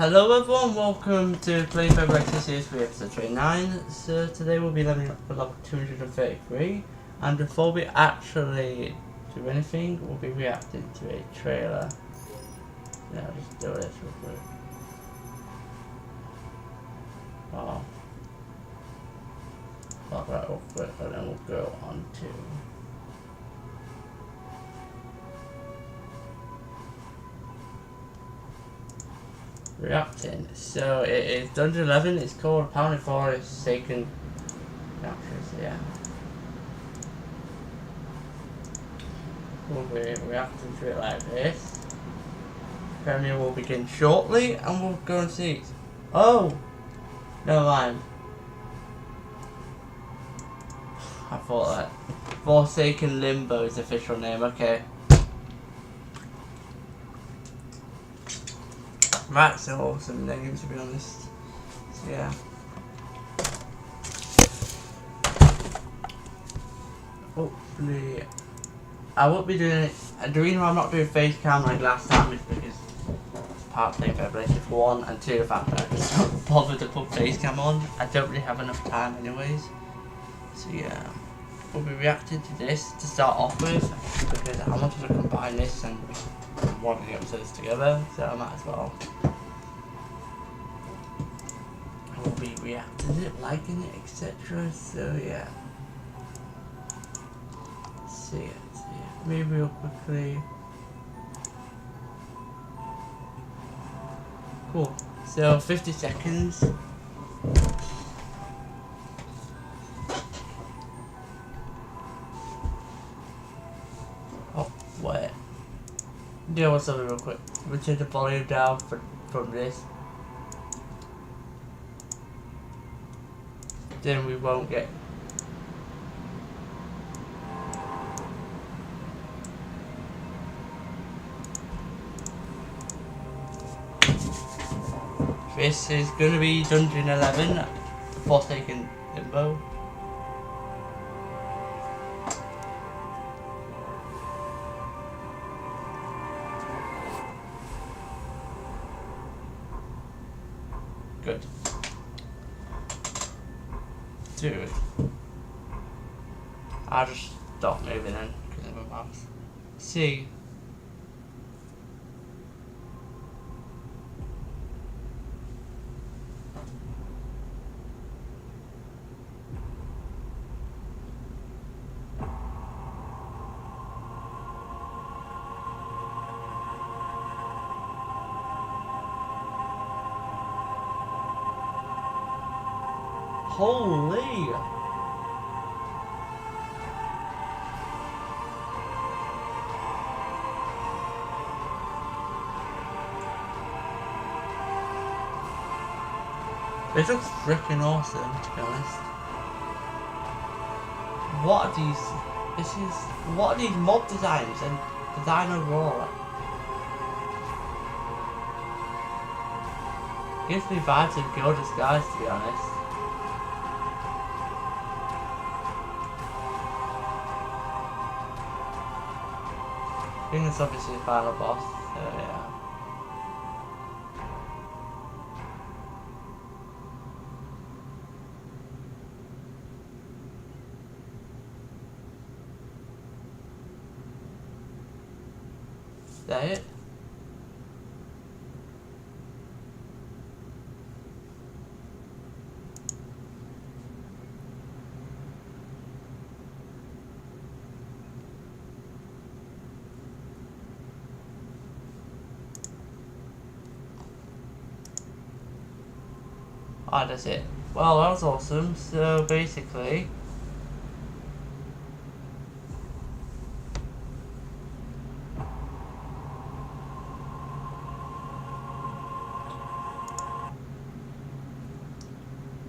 Hello everyone, welcome to playing Fabled Legacy S3 EP29. So today we'll be leveling up to level 233, and before we actually do anything, we'll be reacting to a trailer. Yeah, I'll just do this real quick. Oh. Lock that up quick and then we'll go on to reacting. So it is Dungeon 11, it's called Pounding Forest Sacred Captures, yeah. We'll be reacting to it like this. Premiere will begin shortly and we'll go and see it. Oh! Never mind. I thought that. Forsaken Limbo is the official name, okay. That's an awesome name, to be honest. So, yeah. Hopefully, I won't be doing it. The reason why I'm not doing face cam like last time is because it's part playing Fabled Legacy for one, and two, the fact that I just don't bother to put face cam on. I don't really have enough time, anyways. So yeah, we'll be reacting to this to start off with because I wanted to combine this and one of the episodes together, so I might as well. We'll be reacting to it, liking it, etc. So yeah. See it. Maybe real quickly. Cool. So 50 seconds. Oh, wait. Do something real quick. We turn the volume down from this. Then we won't get. This is going to be Dungeon 11, Forsaken Limbo. Good. Dude. I'll just stop moving in because of my mouse. See. Holy! This looks freaking awesome, to be honest. What are these? What are these mob designs and design overall? Gives me vibes of Guild Disguise, to be honest. I think it's obviously the final boss, so yeah. Is that it? Ah, that's it. Well, that was awesome. So basically,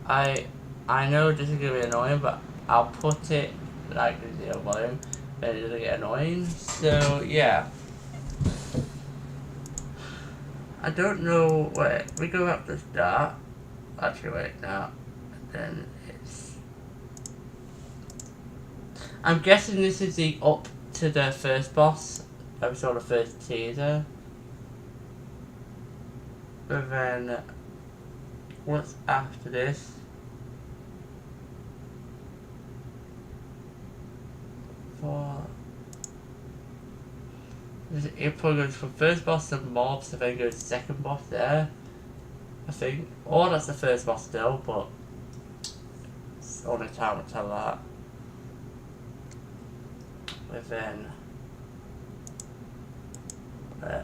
I know this is gonna be annoying, but I'll put it like the zero volume, then it doesn't get annoying. So yeah. I don't know. Wait, we go up to start. Actually, wait, no. Then it's. I'm guessing this is the up to the first boss. I saw the first teaser. But then, what's after this? It probably goes from first boss to mobs, and then goes second boss there, I think. Or that's the first boss still, but it's only time will tell that. But then, I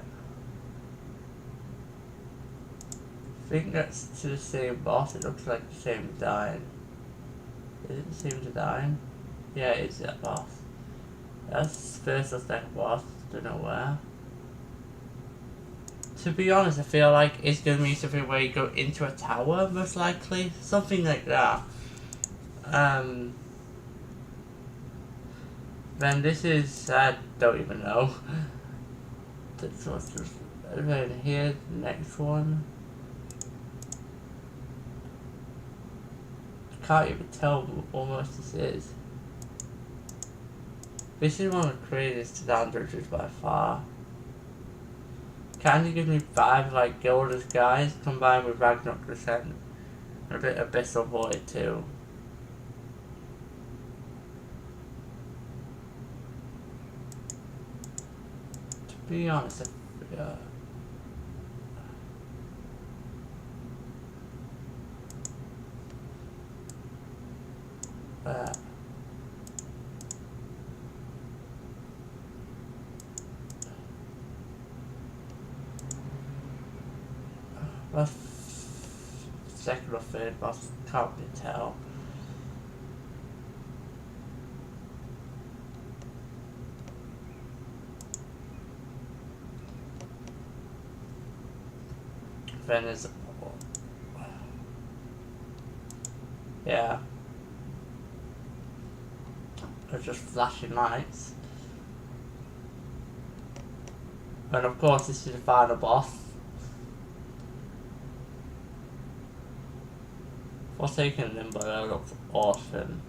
think that's to the same boss. It looks like the same design. Is it the same design? Yeah, it's that boss. That's first or second boss. Don't know where. To be honest, I feel like it's gonna be something where you go into a tower, most likely. Something like that. Then this is, I don't even know. That's what's just, then here, the next one. Can't even tell what almost this is. This is one of the craziest downbridges by far. Kinda gives me vibes like Gilda's Guys combined with Ragnarok Descent. And a bit Abyssal Void too. To be honest, well, second or third boss, can't really tell. Then there's, yeah, they're just flashing lights. And of course this is the final boss. Forsaken Limbo, that looks awesome.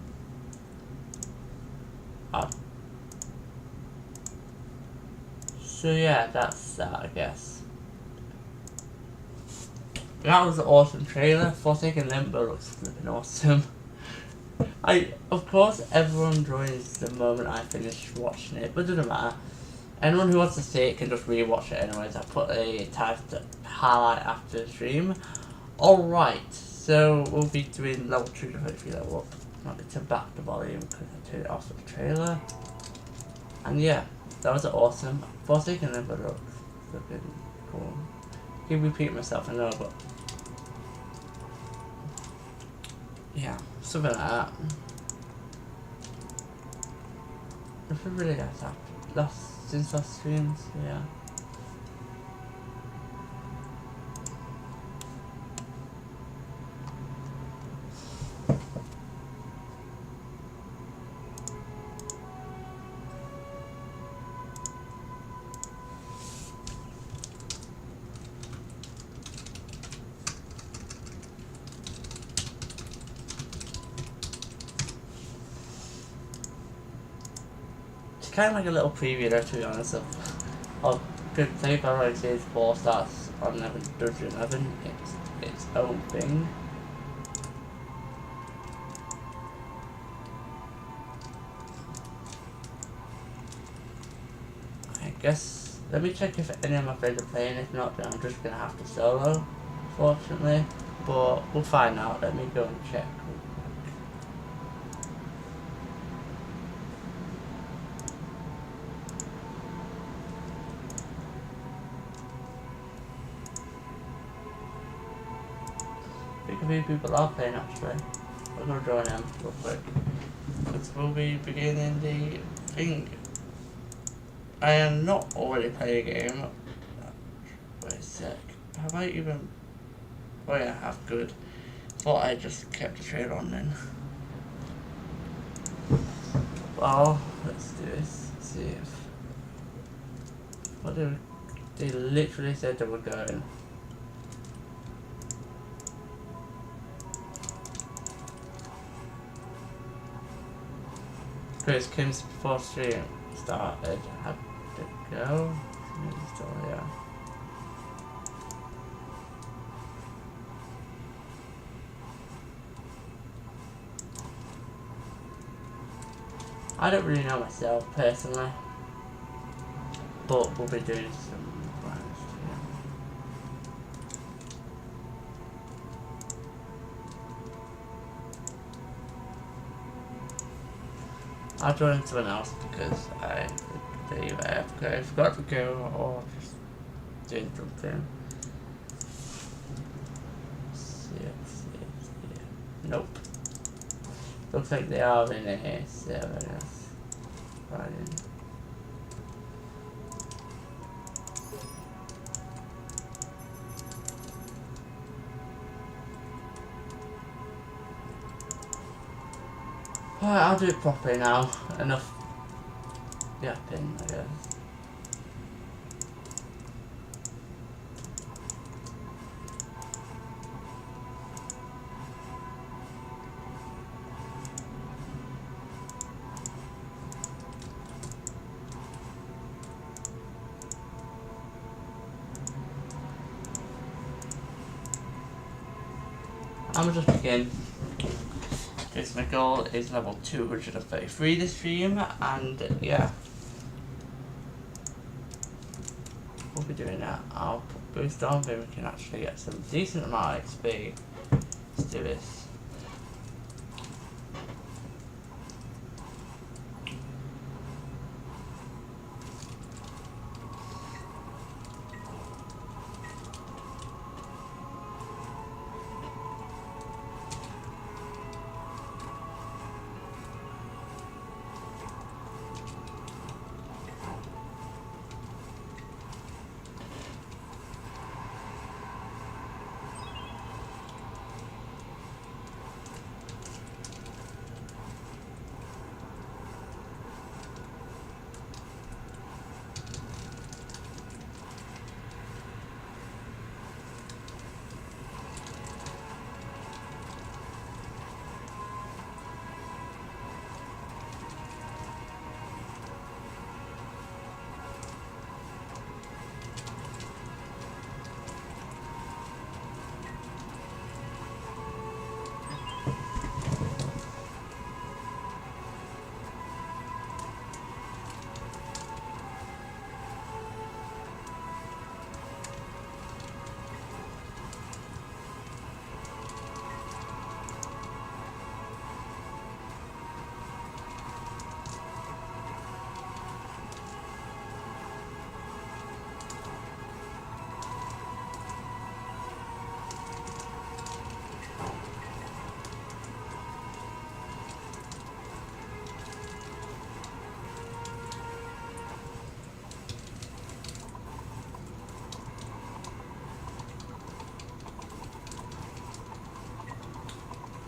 So yeah, that's that, I guess. That was an awesome trailer. Forsaken Limbo looks flipping awesome. Of course, everyone joins the moment I finish watching it, but it doesn't matter. Anyone who wants to see it can just rewatch it anyways. I put a typed highlight after the stream. Alright, so we'll be doing level 233 level up. Might be to back the volume because I turned it off with the trailer. And yeah, that was awesome. Forsaken Limbo looks flipping cool. I keep repeating myself, I know, but yeah, something like that. Nothing really has happened since last stream, so yeah. Kind of like a little preview there, to be honest, of good play by like says 4 starts on 11 Dungeon 11. It's its own thing. I guess let me check if any of my friends are playing. If not, then I'm just gonna have to solo, fortunately. But we'll find out. Let me go and check. A few people are playing actually. We're gonna join them real quick. Because we'll be beginning the thing. I am not already playing a game. Wait a sec. Have I even... Oh yeah, I have, good. Thought I just kept the trailer on then. Well, let's do this. Let's see if... What they literally said they were going. Chris Kim's before stream started had to go. He's still here. I don't really know myself personally, but we'll be doing some plans. I'll join someone else because I forgot to go or just doing something. Nope. Looks like they are in a server. Right in. Alright, I'll do it properly now. Enough yapping, I guess. I'm just begin. Because my goal is level 233 this stream, and yeah. We'll be doing that. I'll put boost on, then we can actually get some decent amount of XP. Let's do this.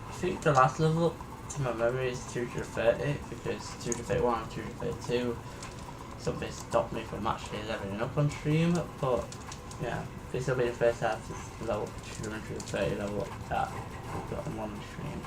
I think the last level to my memory is 230 because 231 and 232 something stopped me from actually leveling up on stream, but yeah, this will be the first half to level 230 level up that we've got on one stream.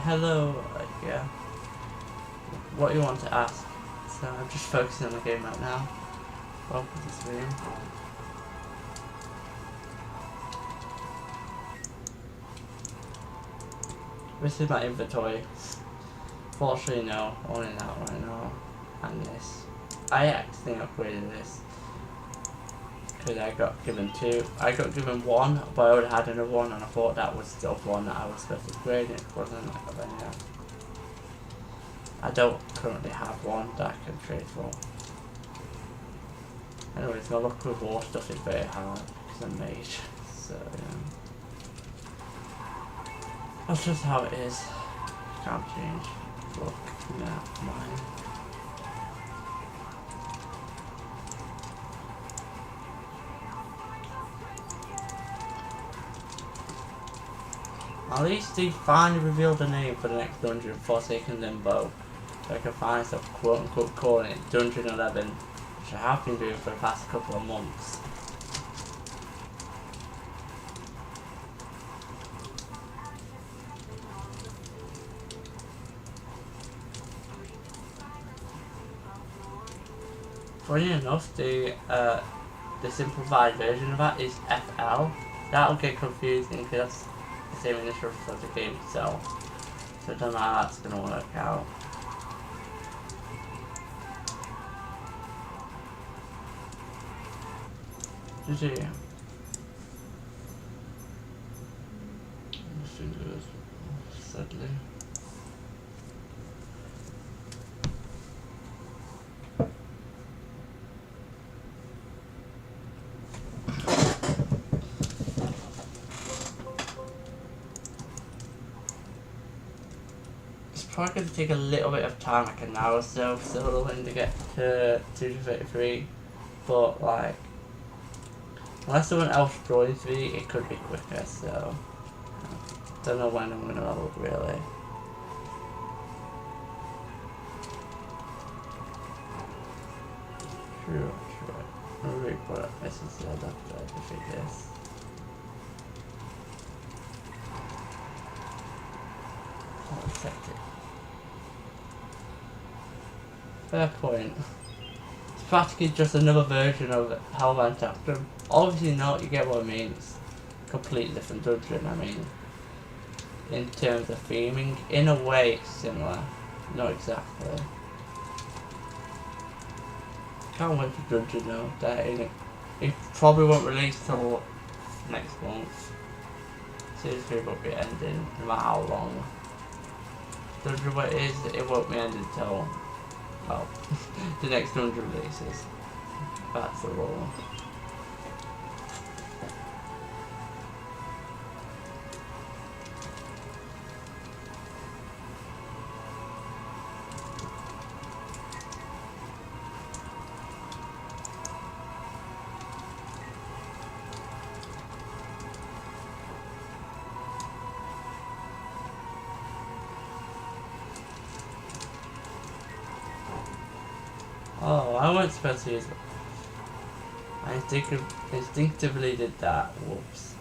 Hello, yeah. What you want to ask? So I'm just focusing on the game right now. Welcome to this video. This is my inventory. Unfortunately, no. Only that right now. And this. I actually upgraded this. Because I got given 2. I got given 1, but I already had another 1, and I thought that was still 1 that I was supposed to upgrade. It wasn't. But yeah. I don't currently have 1 that I can trade for. Anyways, my luck with war stuff is very hard because I'm mage. So yeah. That's just how it is. Can't change. Look, yeah, mine. At least they finally revealed the name for the next dungeon, Forsaken Limbo. So I can finally stop quote unquote calling it Dungeon 11, which I have been doing for the past couple of months. Funny enough, the simplified version of that is FL. That'll get confusing because that's the same initials as the game itself. So I don't know how that's gonna work out. GG. Sadly. It's probably going to take a little bit of time, like an hour or so, solo to get to 233, but like, unless someone else joins me, it could be quicker, so don't know when I'm going to level up really. True. I'm really put up this instead after I defeat this. I'll accept it. Fair point. It's practically just another version of Hellbound Chapter. Obviously not, you get what I mean. It's a completely different dungeon, I mean. In terms of theming, in a way it's similar. Not exactly. Can't wait for dungeon though, that ain't it. It probably won't release till next month. Series 3 won't be ending, no matter how long. Dungeon what it is, it won't be ending till, well, the next dungeon releases. That's the rule. Oh, I wasn't supposed to use it. I instinctively did that. Whoops.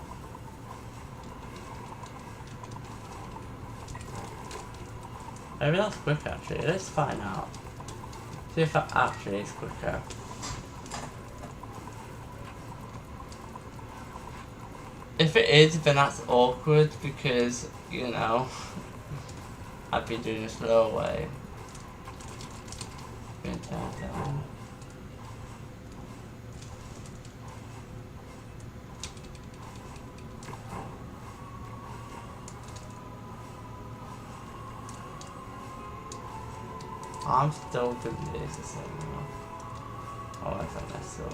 Maybe that's quick actually. Let's find out. See if that actually is quicker. If it is, then that's awkward because, you know, I've been doing this slow way. Been turned down. I'm still doing this the same now. Oh, I thought that's so.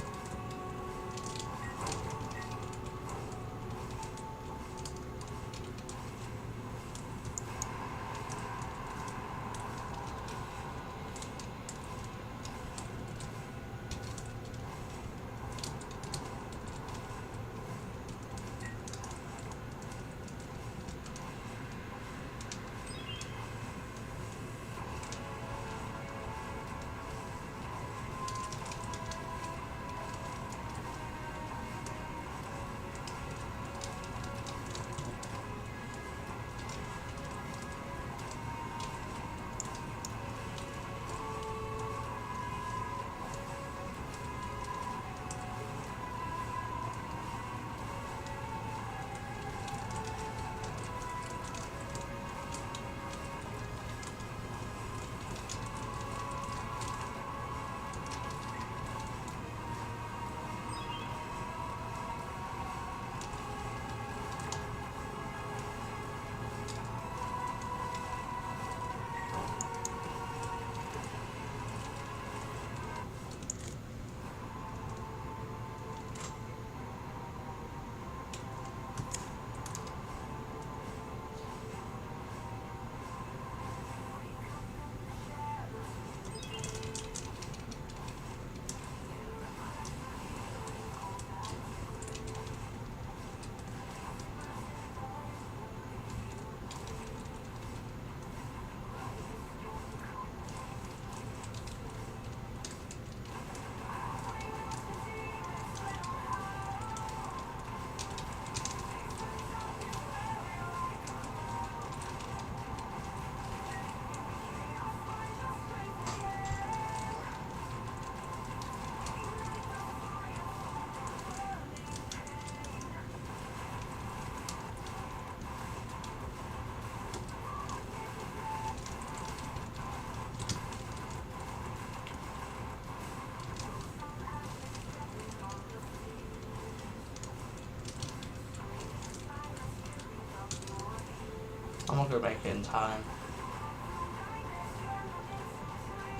I'm not gonna make it in time.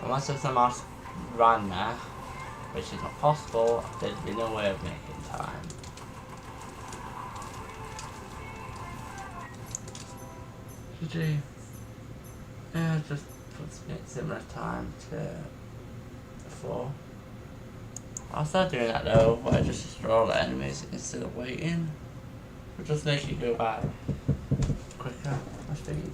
Unless there's some else run there, which is not possible, there'd be no way of making time. GG. Yeah, just puts me at similar time to before. I'll start doing that though, where I just destroy all the enemies instead of waiting. It'll just make it go by quicker, I think.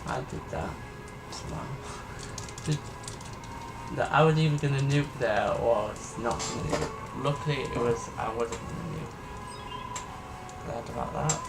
I did that. I was either gonna nuke there or not gonna nuke. Luckily it was I wasn't gonna nuke. Glad about that.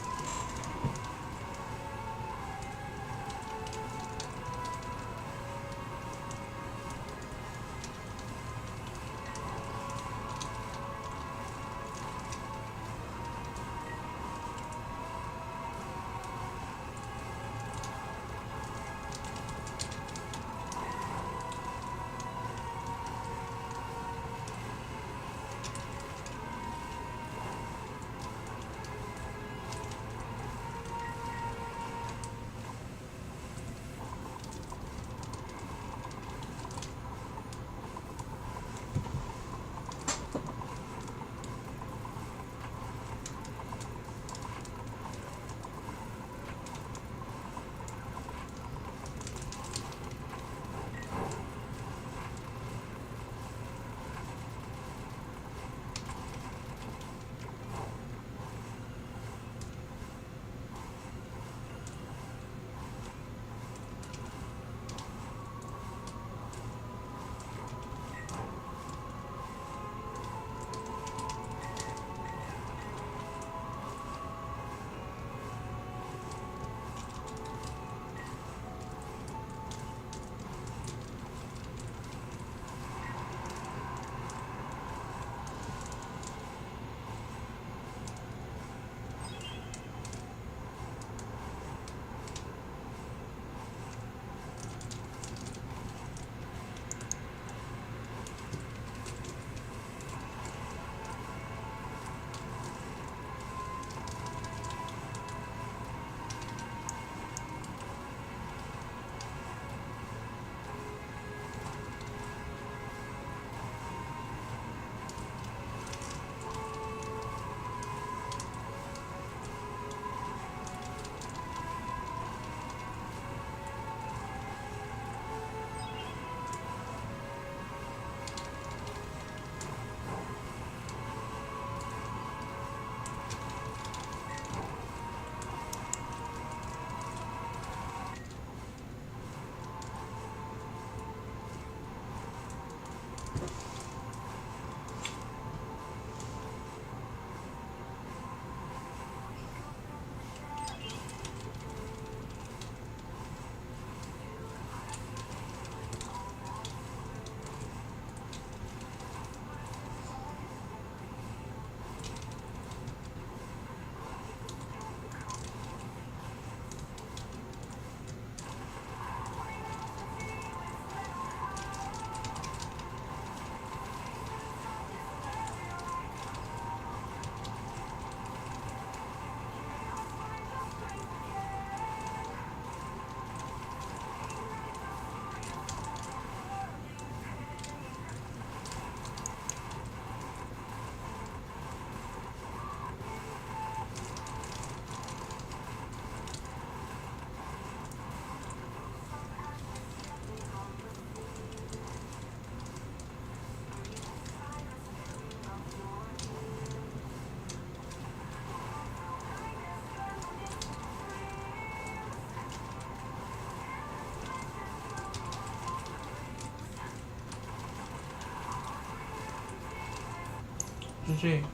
L233.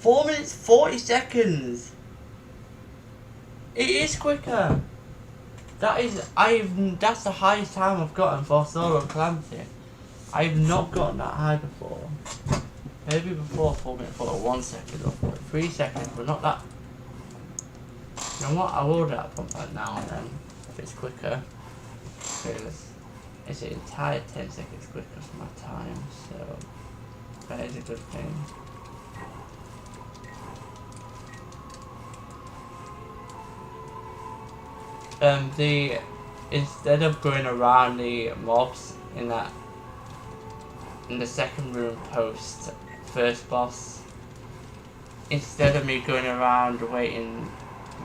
4 minutes 40 seconds. It is quicker. That's the highest time I've gotten for solo calamity. I've not gotten that high before. Maybe before 4 minutes 41 seconds or 3 seconds, but not that. You know what? I will do that pump that now and then if it's quicker. Because it's an entire 10 seconds quicker for my time, so that is a good thing. Instead of going around the mobs in the second room post first boss, instead of me going around waiting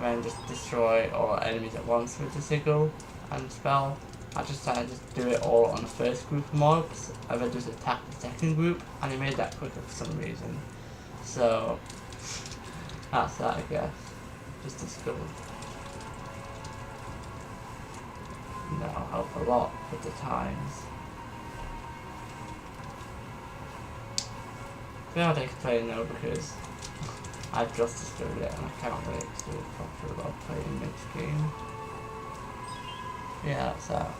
and just destroy all enemies at once with the sigil and spell, I just decided to do it all on the first group of mobs and then just attack the second group, and it made that quicker for some reason. So that's that, I guess. Just discovered. That'll help a lot with the times. I feel like I explain though because I've just discovered it and I can't really explain it properly while playing mixed game. Yeah, that's that.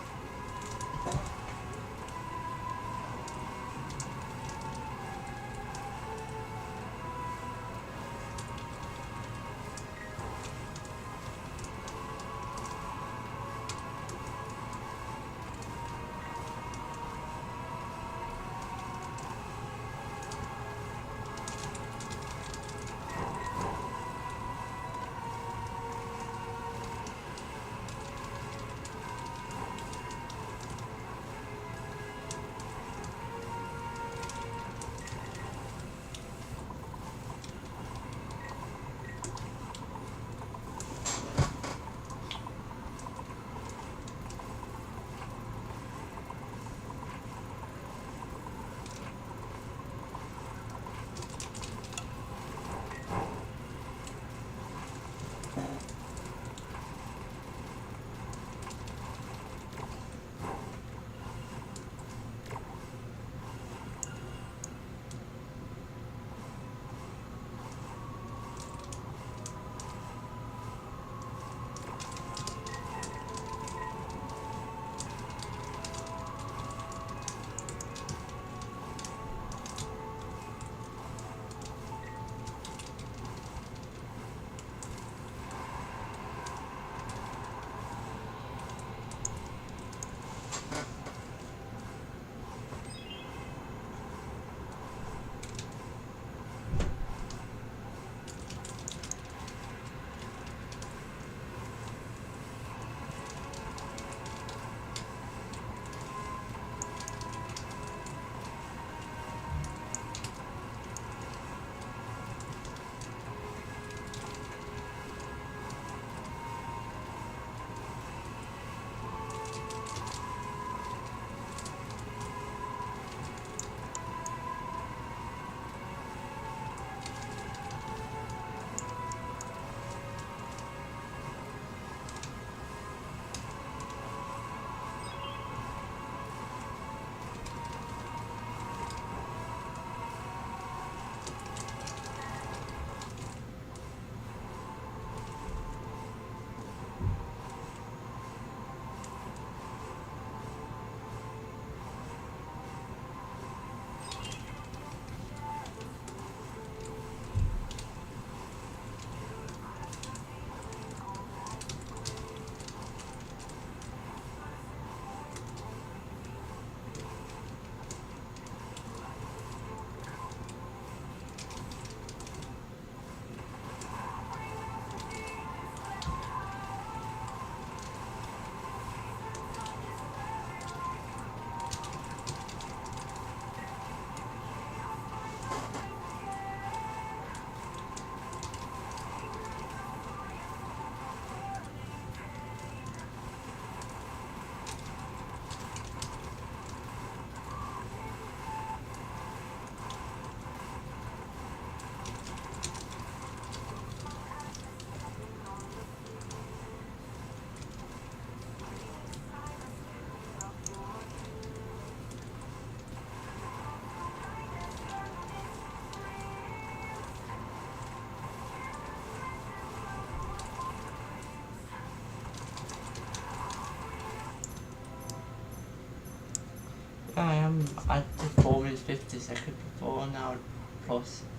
I did 4 minutes 50 seconds before, now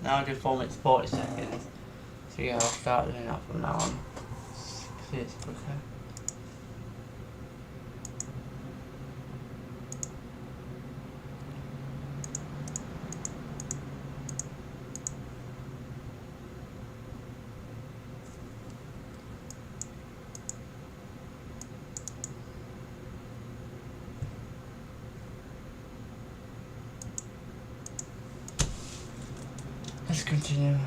I do 4 minutes 40 seconds. So yeah, I'll start doing that from now on. See, it's quicker. Let's continue.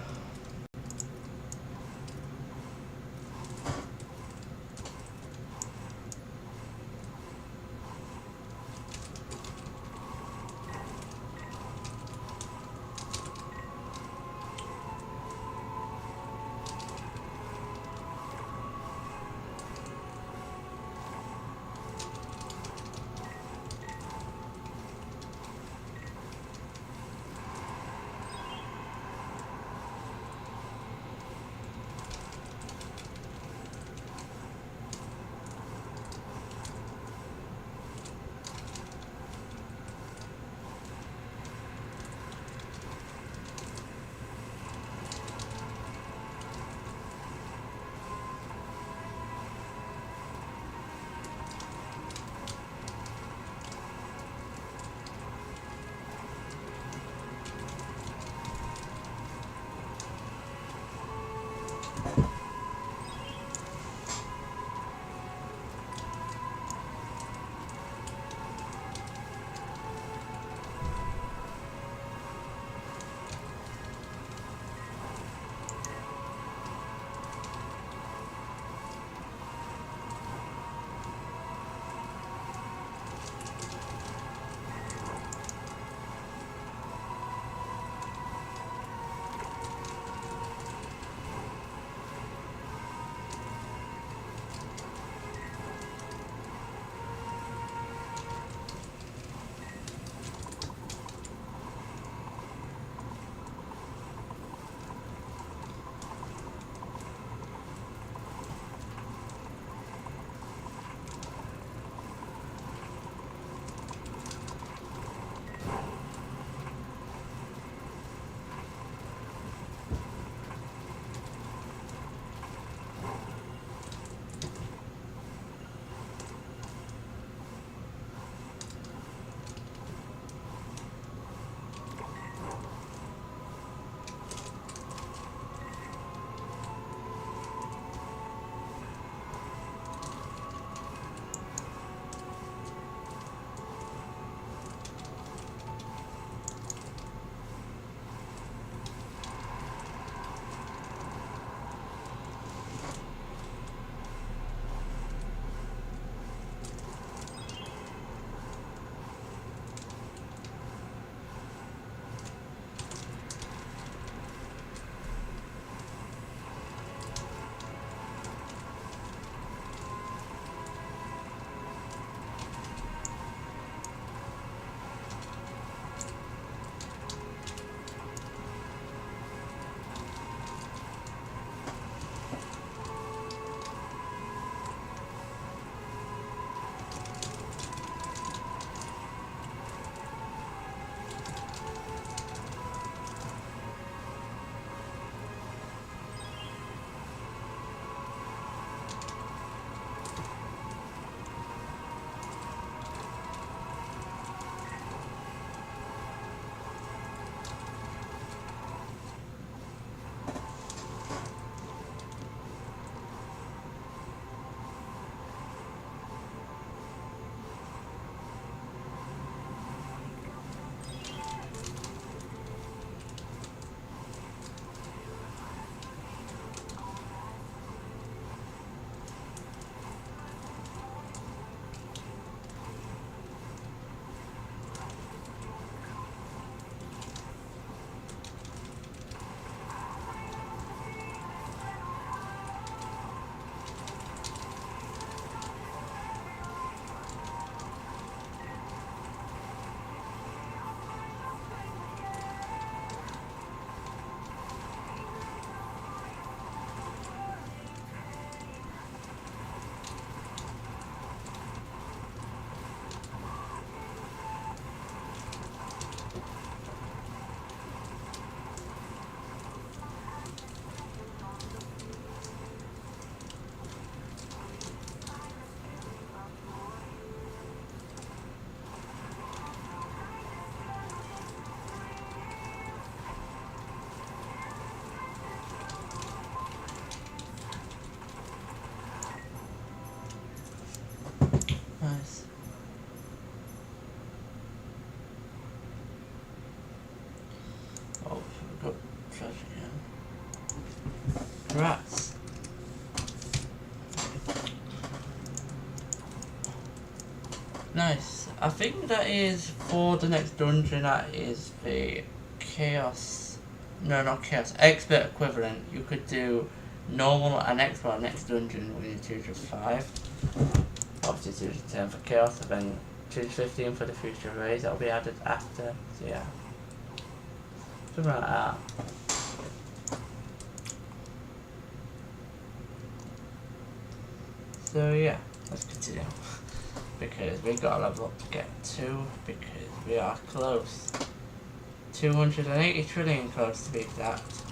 rats. Nice. I think that is for the next dungeon. That is the chaos. No, not chaos. Expert equivalent. You could do normal and expert next dungeon with 2-5. Obviously 2-10 for chaos, and then 2-15 for the future raise. That'll be added after. So yeah, something like that. So yeah, let's continue. Because we got a level up to get to, because we are close. 280 trillion close to be exact. So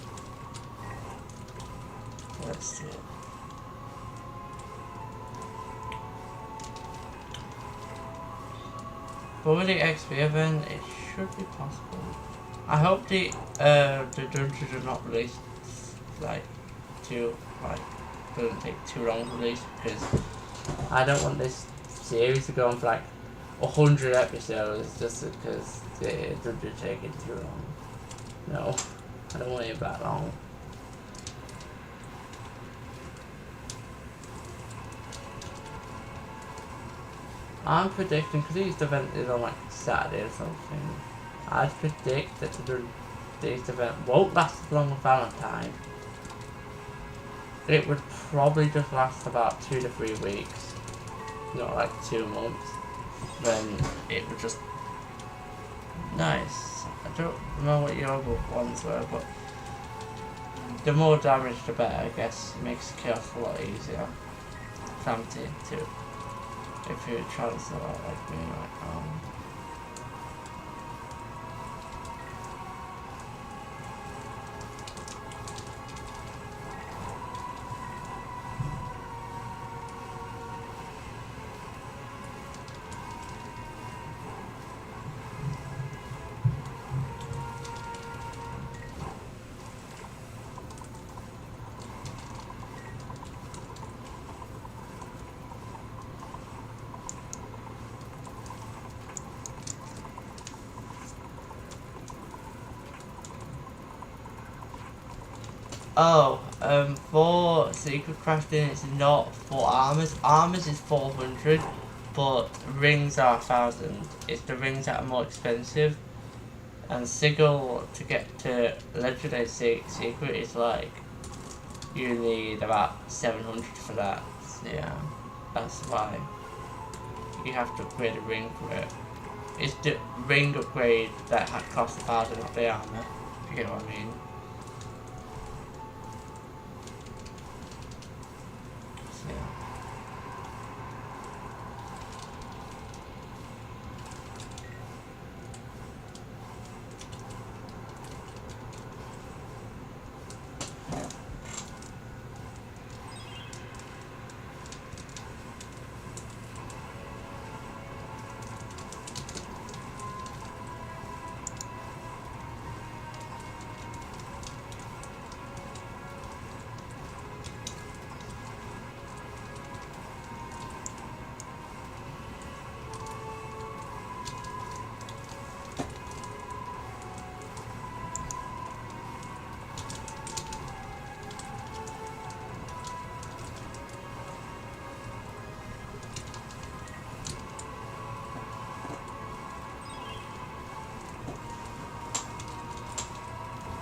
let's do it. But with the XP event, it should be possible. I hope the dungeons are not released doesn't take too long to release, because I don't want this series to go on for like 100 episodes just because it doesn't take it too long. No, I don't want it that long. I'm predicting, because these event is on like Saturday or something, I'd predict that this event won't last as long as Valentine. It would probably just last about 2 to 3 weeks, not like 2 months. Then it would just nice. I don't know what your ones were, but the more damage the better, I guess. It makes chaos a lot easier. Fancy too. If you try to sell out like me right now. Oh, for secret crafting, it's not for armors. Armors is 400, but rings are 1000. It's the rings that are more expensive. And sigil to get to legendary secret is like, you need about 700 for that. So yeah, that's why you have to upgrade a ring for it. It's the ring upgrade that costs 1000, not the armor, if you get what I mean.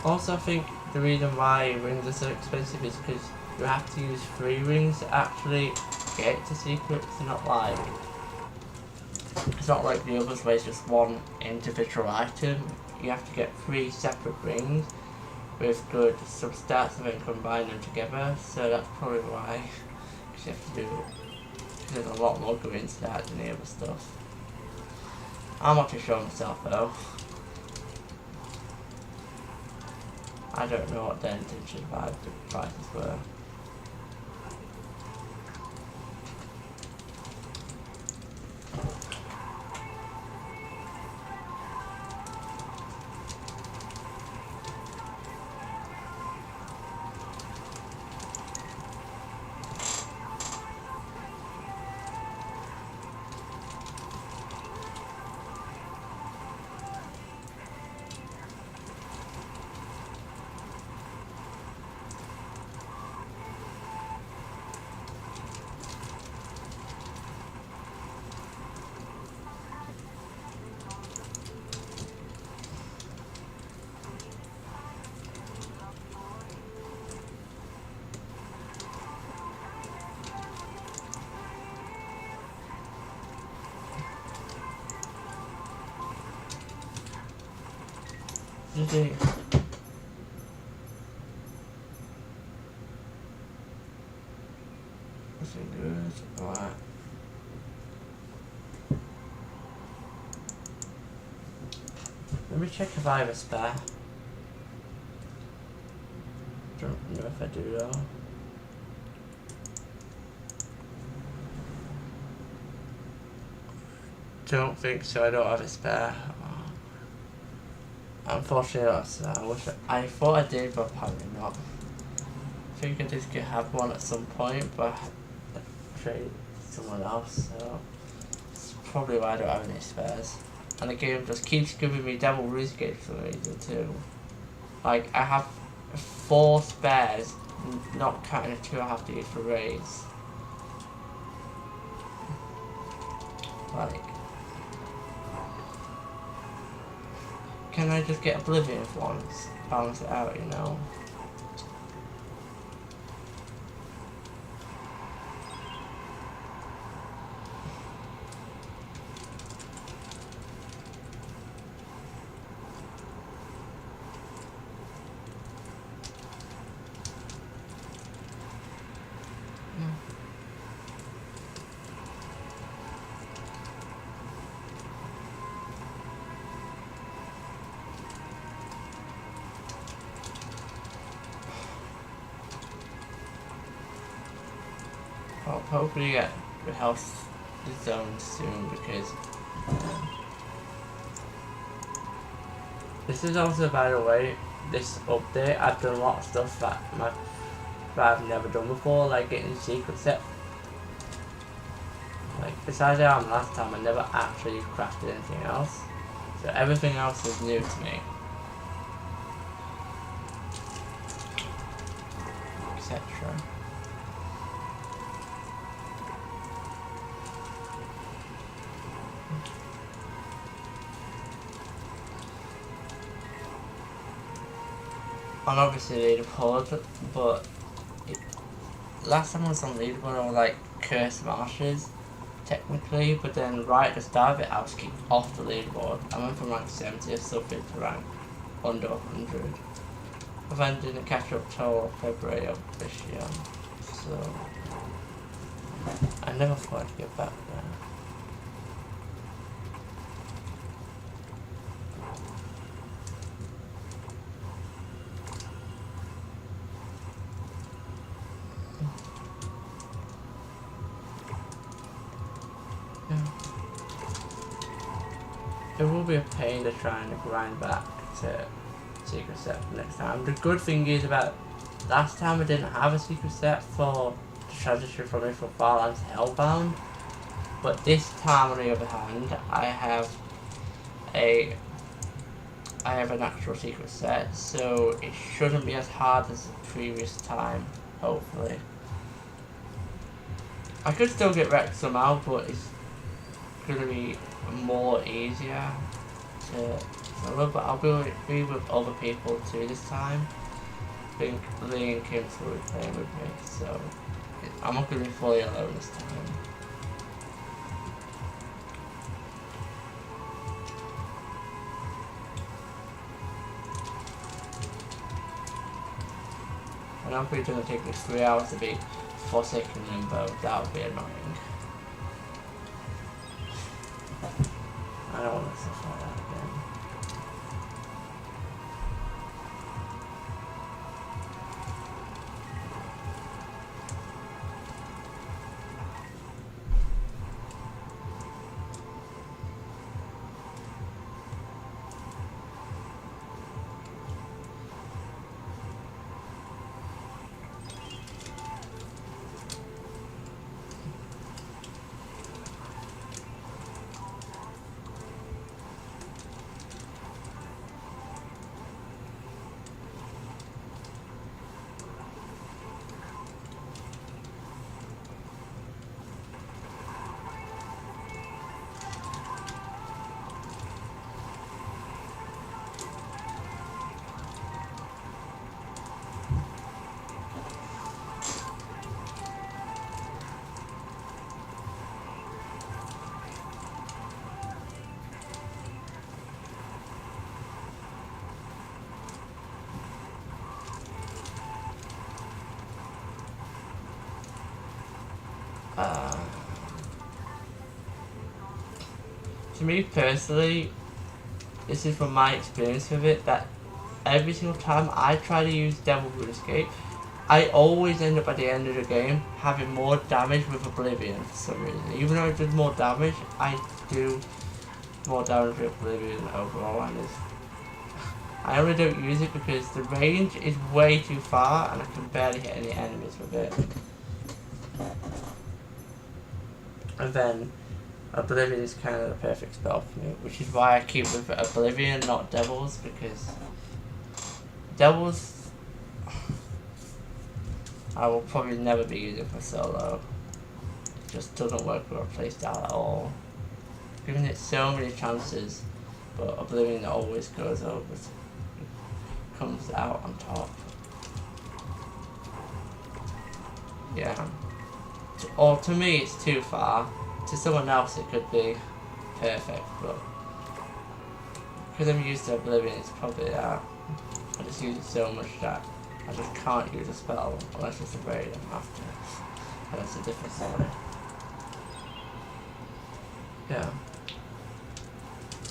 Also, I think the reason why rings are so expensive is because you have to use 3 rings to actually get to secrets. It's not like the others where it's just one individual item. You have to get 3 separate rings with good substats and then combine them together. So that's probably why, because you have to do it. There's a lot more going into that than the other stuff. I'm not too sure myself though. I don't know what their intention by the prices were. bloody... Looking good. Alright. Let me check if I have a spare. Don't know if I do though. Don't think so, I don't have a spare. Unfortunately not, so I thought I did, but apparently not. I think I did have one at some point, but I traded someone else, so it's probably why I don't have any spares. And the game just keeps giving me double rescape for some reason too. Like, I have 4 spares, not counting the 2 I have to use for raids. Like, can I just get Oblivion for once? Balance it out, you know? I'll hopefully get the health zone soon because this is also, by the way, this update I've done a lot of stuff that I've never done before, like getting the secret set. Like besides the arm last time, I never actually crafted anything else, so everything else is new to me, etc. I'm obviously leaderboard, but last time I was on leaderboard I was like Cursed Marshes, technically, but then right at the start of it I was kicked off the leaderboard. I went from rank 70 or something to rank under 100. I've ended didn't catch up till February of this year, so I never thought I'd get back there. It will be a pain to try and grind back to secret set next time. The good thing is about last time I didn't have a secret set for the transition from it from Farland to Hellbound, but this time on the other hand I have an actual secret set, so it shouldn't be as hard as the previous time, hopefully. I could still get wrecked somehow, but it's gonna be more easier to follow, but I'll be with other people too this time. I think Lee and Kim will be playing with me, so I'm not gonna be fully alone this time. And I'm pretty gonna take me 3 hours to beat Forsaken Limbo. That would be annoying. I don't want to suffer like that again. To me personally, this is from my experience with it, that every single time I try to use Devil RuneScape, I always end up at the end of the game having more damage with Oblivion for some reason. Even though it does more damage, I do more damage with Oblivion overall, and I only don't use it because the range is way too far and I can barely hit any enemies with it. And then Oblivion is kind of the perfect spell for me, which is why I keep with Oblivion, not Devils, because Devils I will probably never be using for solo. It just doesn't work with our playstyle at all. Giving it so many chances, but Oblivion always goes over, comes out on top. Yeah. Or to me it's too far. To someone else it could be perfect, but because I'm used to Oblivion, it's probably that. I just use it so much that I just can't use a spell unless it's a raid and have to. And that's a different story. Yeah.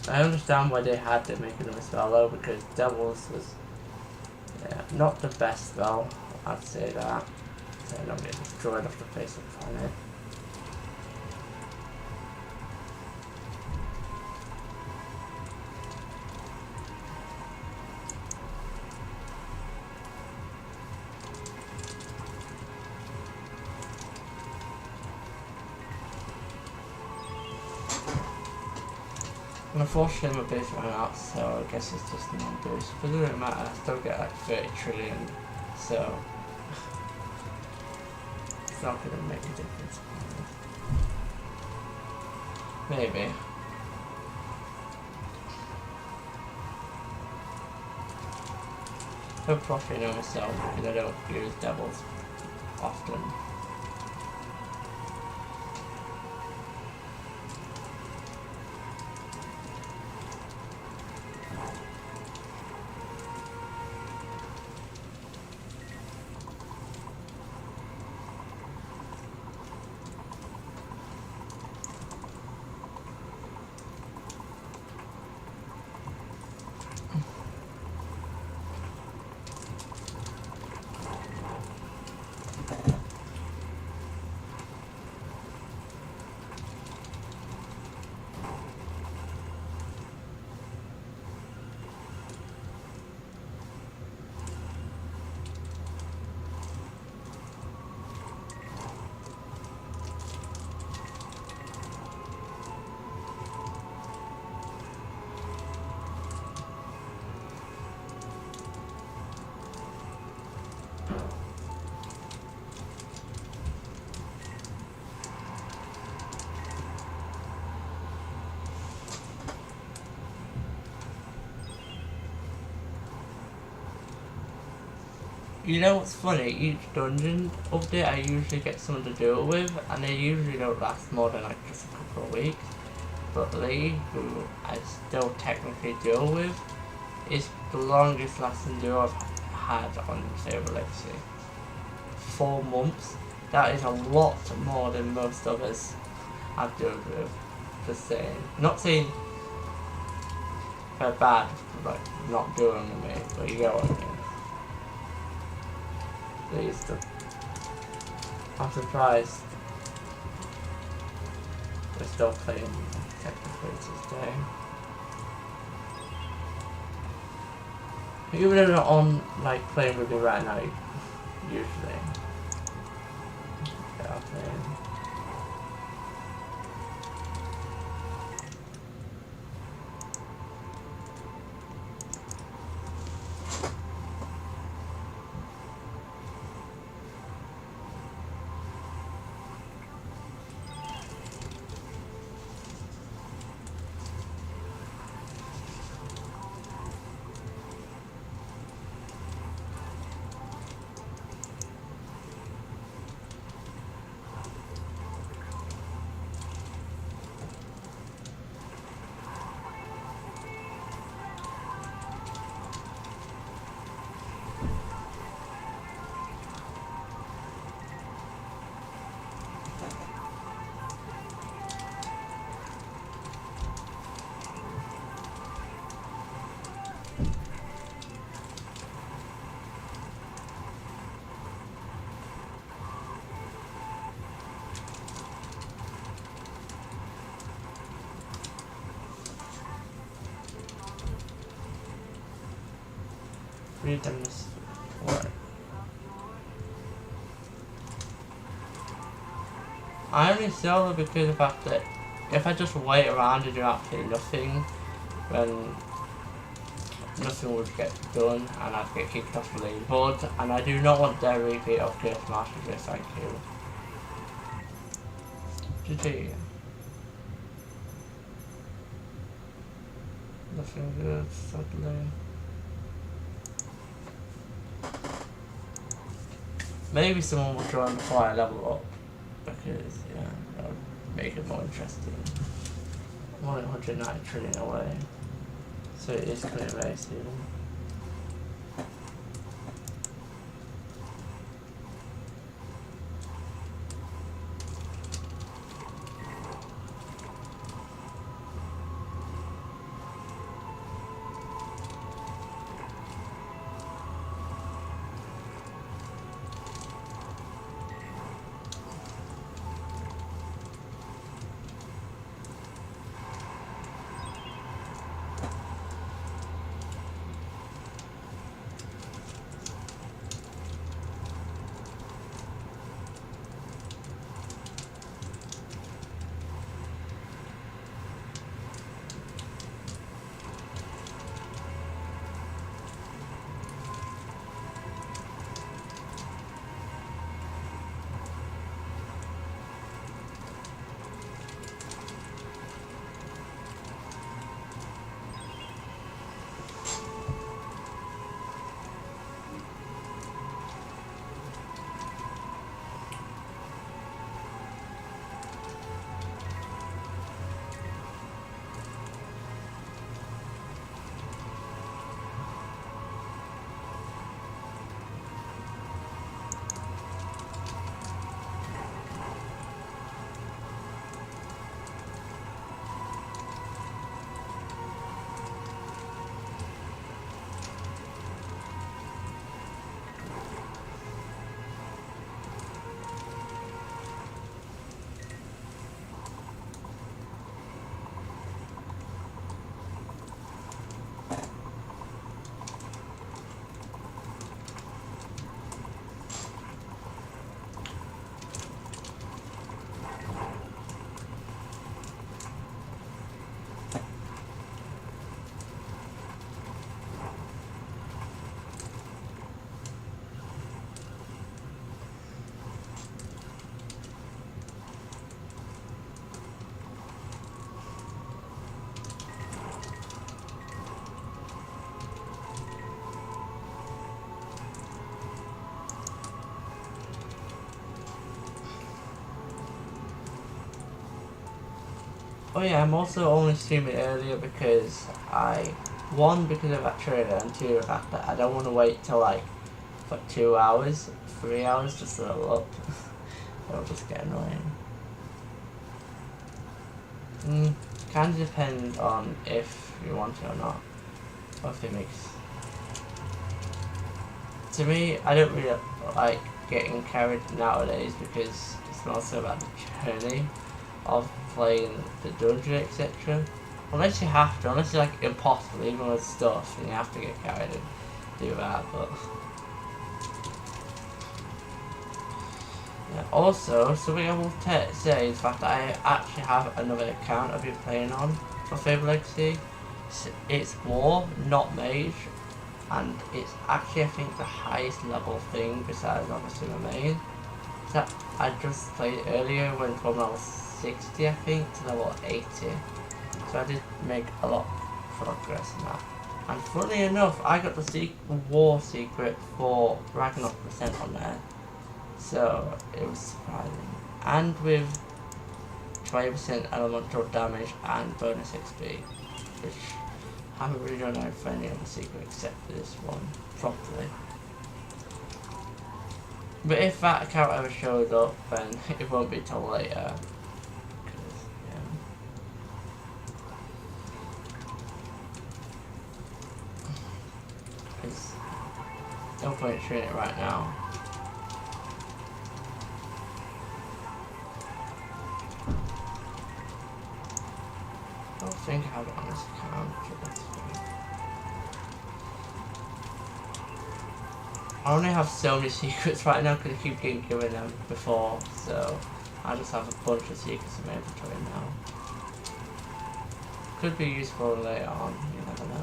I understand why they had to make another spell though, because Devils was not the best spell, I'd say that. So I don't get destroyed off the face of the planet. Unfortunately my base ran out, so I guess it's just non-boost. But it doesn't matter, I still get like 30 trillion, so it's not going to make a difference. Maybe. I'll probably know myself because I don't use Devils often. You know what's funny? Each dungeon update I usually get someone to do it with, and they usually don't last more than like just a couple of weeks. But Lee, who I still technically deal with, is the longest lasting duo I've had on Fabled Legacy. 4 months. That is a lot more than most others I've dealt with. Just saying. Not saying they're bad, like not doing with me, but you get what I mean. I'm surprised we're still playing technically to this day. Even though they're not on like playing with me right now, usually they are playing. read them this way. I only solo because of the fact that if I just wait around and do absolutely nothing, then nothing would get done and I'd get kicked off the leaderboard, and I do not want their repeat of Curse Master this, thank you. GG. Nothing good, sadly. Maybe someone will join before I level up, because yeah, that would make it more interesting. I'm only 190 trillion away, so it is coming very soon. Oh yeah, I'm also only streaming earlier because because of that trailer, and two, the fact that I don't want to wait till like, for 2 hours, 3 hours just to level up. That'll just get annoying. Kind of depends on if you want it or not, or if it makes... To me, I don't really like getting carried nowadays because it's mostly about the journey of playing the dungeon, etc. Unless you have to, unless you're like impossible, even with stuff, and you have to get carried and do that, but... Yeah. Also, something I will say is the fact that I actually have another account I've been playing on for Fabled Legacy. It's War, not Mage, and it's actually, I think, the highest level thing besides obviously my main. So I just played earlier, went from level 60 I think to level 80, so I did make a lot of progress in that. And funnily enough, I got the war secret for Ragnarok percent on there, so it was surprising. And with 20% elemental damage and bonus XP, which I haven't really done for any other secret except for this one properly. But if that account ever shows up, then it won't be till later. There's no point treating it right now. I don't think I have it on this account. I only have so many secrets right now because I keep getting given them before, so I just have a bunch of secrets in my inventory now. Could be useful later on, you never know.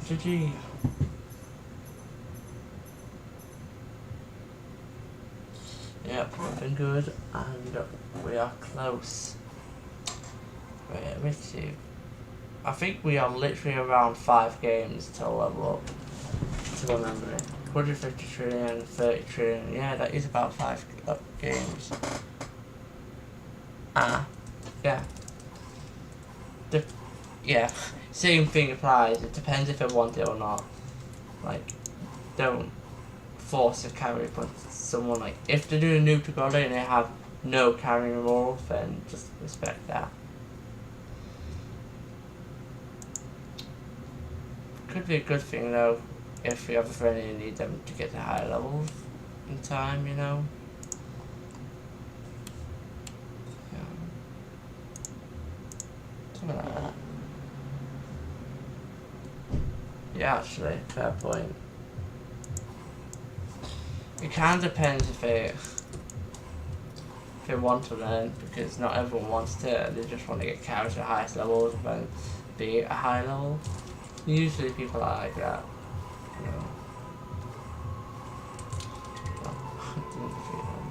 GG. Yep, looking good, and we are close. Wait, let me see. I think we are literally around 5 games to level up, to remember it. 150 trillion, 30 trillion, yeah, that is about 5 games. Yeah. Yeah, same thing applies, it depends if I want it or not. Like, don't force a carry upon someone. Like, if they're doing a noob to god and they have no carry removal, then just respect that. Could be a good thing though, if you have a friend and you need them to get to higher levels in time, you know. Something like that. Yeah, actually, fair point. It kind of depends if they want to learn, because not everyone wants to. They just want to get carried to the highest levels and then be at a high level. Usually people are like that, you know. Didn't defeat them.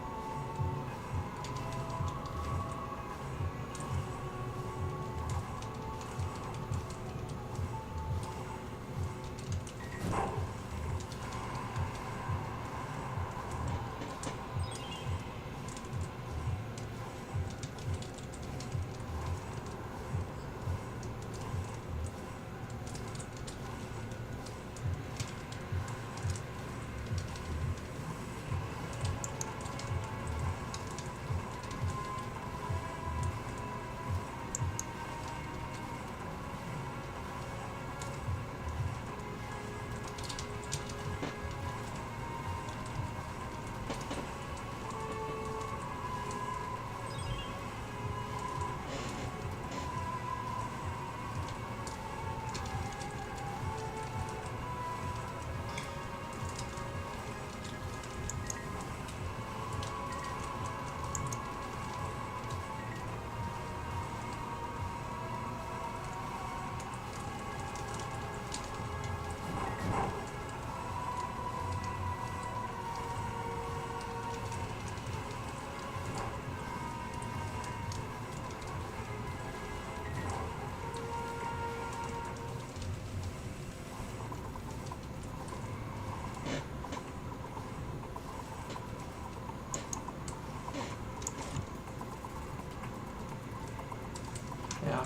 Yeah.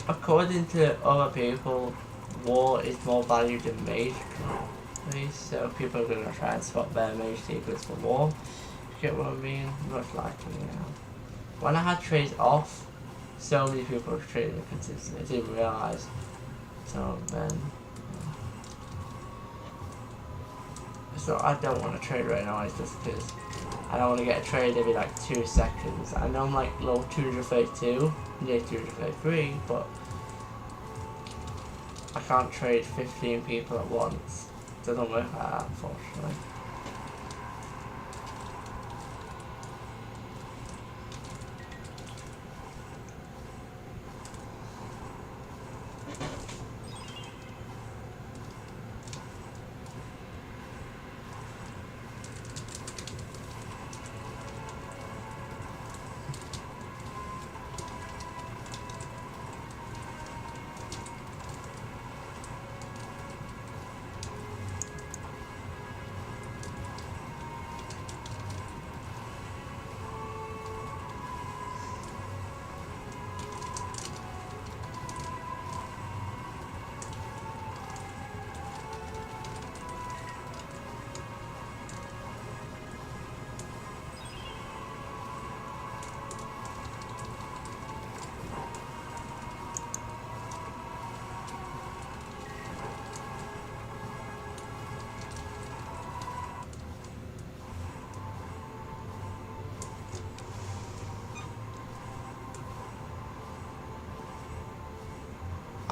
According to other people, war is more valued than mage, so people are gonna try and swap their mage secrets for war. You get what I mean? Much likely, yeah. When I had trades off, so many people were trading consistently. I didn't realise. So then, so I don't want to trade right now. It's just because I don't want to get a trade every like 2 seconds. I know I'm like level 232, near 233, but I can't trade 15 people at once. It doesn't work like that, unfortunately.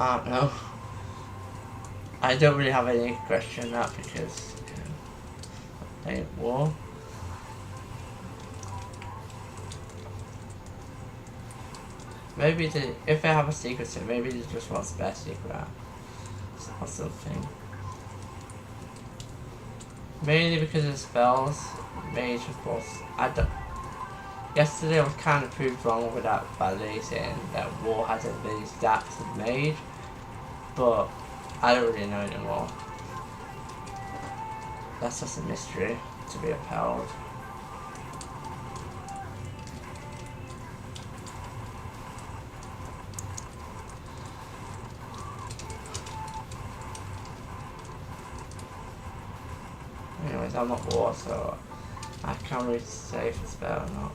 I don't know. I don't really have any question on that because I ain't war. Maybe if they have a secret set, maybe they just want spare secret out or something. Mainly because of spells, mage of course. Yesterday I was kind of proved wrong with that by saying that war has as many stats as mage, but I don't really know anymore. That's just a mystery to be upheld. Anyways, I'm not war, so I can't really say if it's spell or not.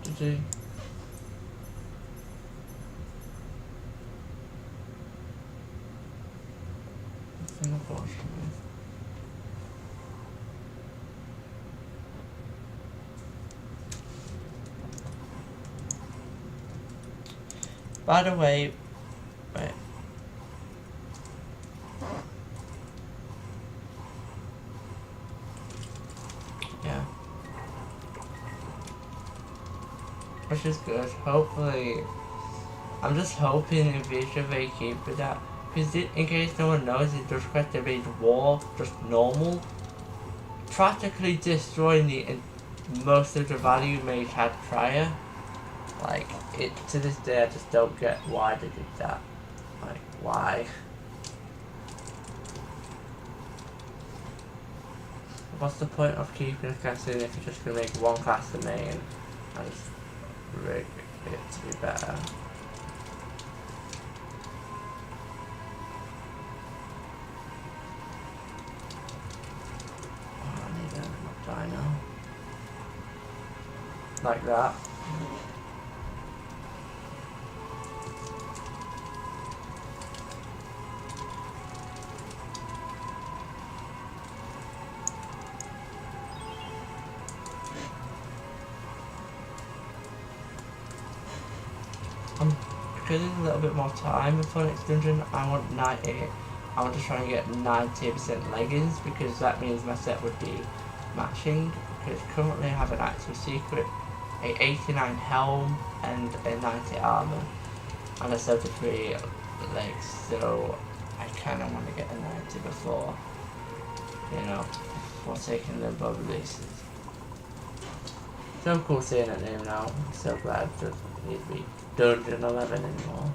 GG. By the way, wait. Yeah. Which is good. Hopefully, I'm just hoping in future they keep with that. Because in case no one knows, it does activate war, just normal. Practically destroying most of the value mage had prior. Like, to this day I just don't get why they did that. Like, why? What's the point of keeping a class in if you're just going to make one class the main and just rig it to be better? Oh, I need a dino. Like that. Because there's a little bit more time before next dungeon, I want to try and get 90% leggings because that means my set would be matching. Because currently I have an actual secret, a 89 helm and a 90 armor, and a 73 legs. So I kind of want to get a 90 before, before taking the above releases. So cool seeing it name now. I'm so glad it doesn't need to be Dungeon 11 anymore.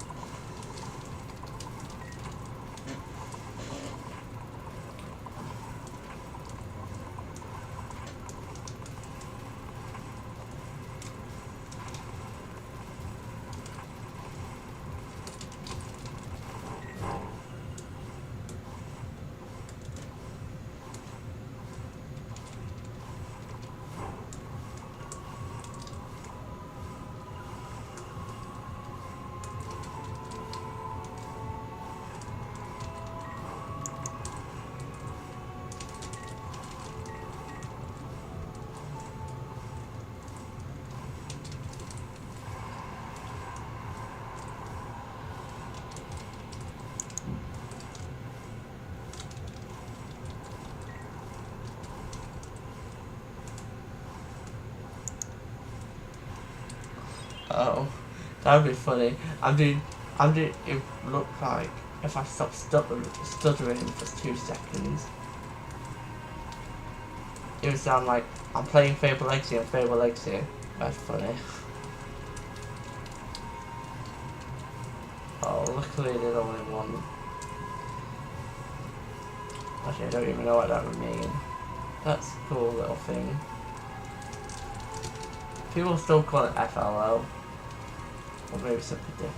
Oh, that would be funny. It looked like if I stopped stuttering for 2 seconds, it would sound like I'm playing Fabled Legacy and Fabled Legacy. That's funny. Oh, luckily there's only one. Actually, I don't even know what that would mean. That's a cool little thing. People still call it FLO. Or maybe something different.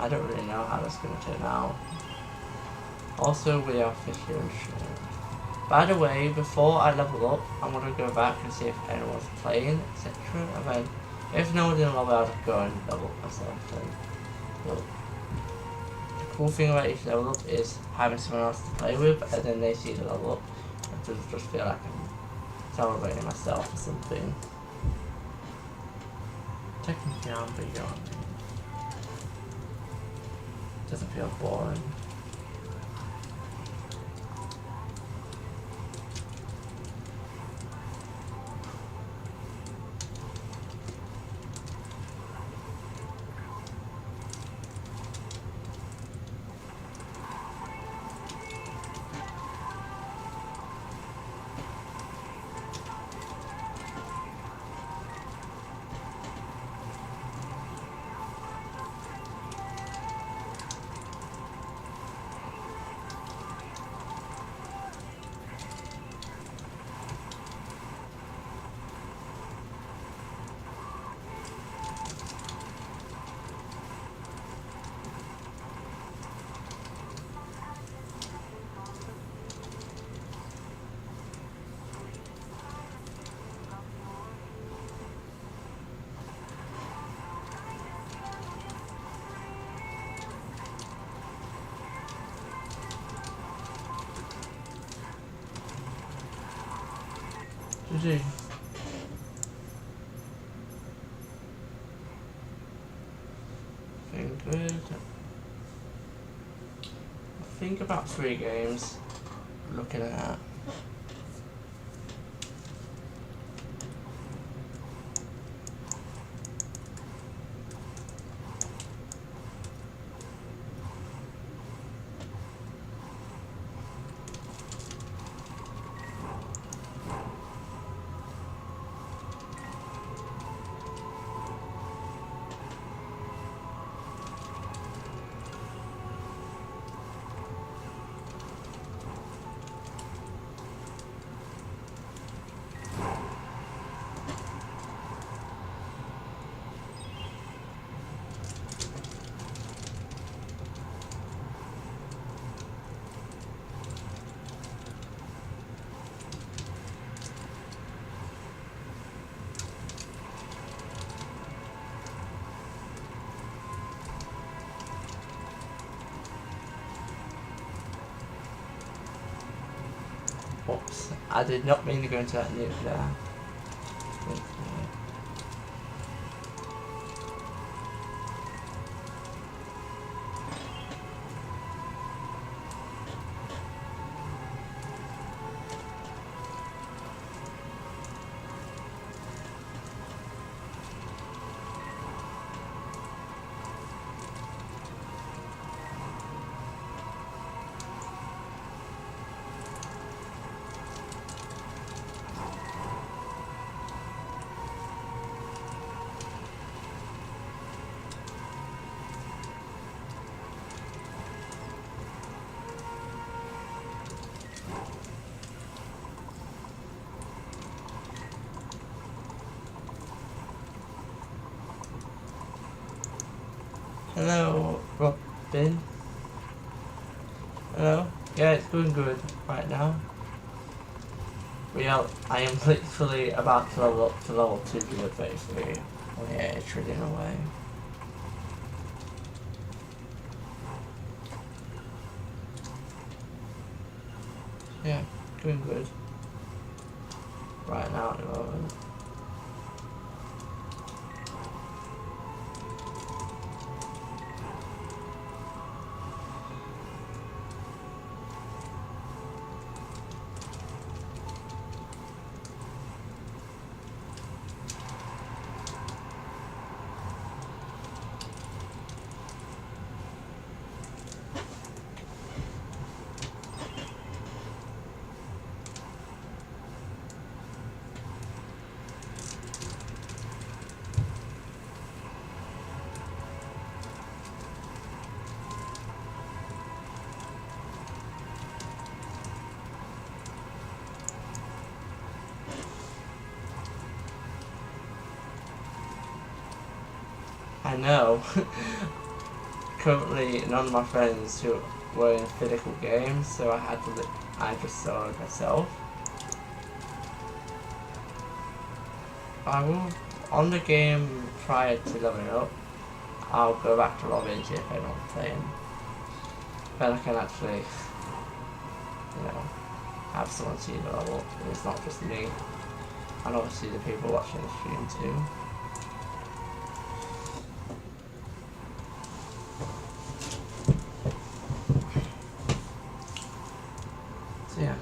I don't really know how that's going to turn out. Also, we are officially unsure. By the way, before I level up, I'm going to go back and see if anyone's playing, etc. And then, if no one's in level, I'll just go and level up myself. But the cool thing about each level up is having someone else to play with, and then they see the level up. It doesn't just feel like I'm celebrating myself or something. Technically, I'm beyond. Doesn't feel boring. GG. Feeling good. I think about 3 games. Looking at. Oops, I did not mean to go into that nuke there. Hello, Robin. Hello. Yeah, it's going good right now. I am literally about to level up to level 233. Oh yeah, it's trading away. Yeah, doing good. Right now at the moment. I know. currently none of my friends who were in physical games, so I just soloed myself. I will, on the game prior to leveling up, I'll go back to lobbying if I'm not playing. Then I can actually, you know, have someone see the level, and it's not just me. And obviously the people watching the stream too. So yeah.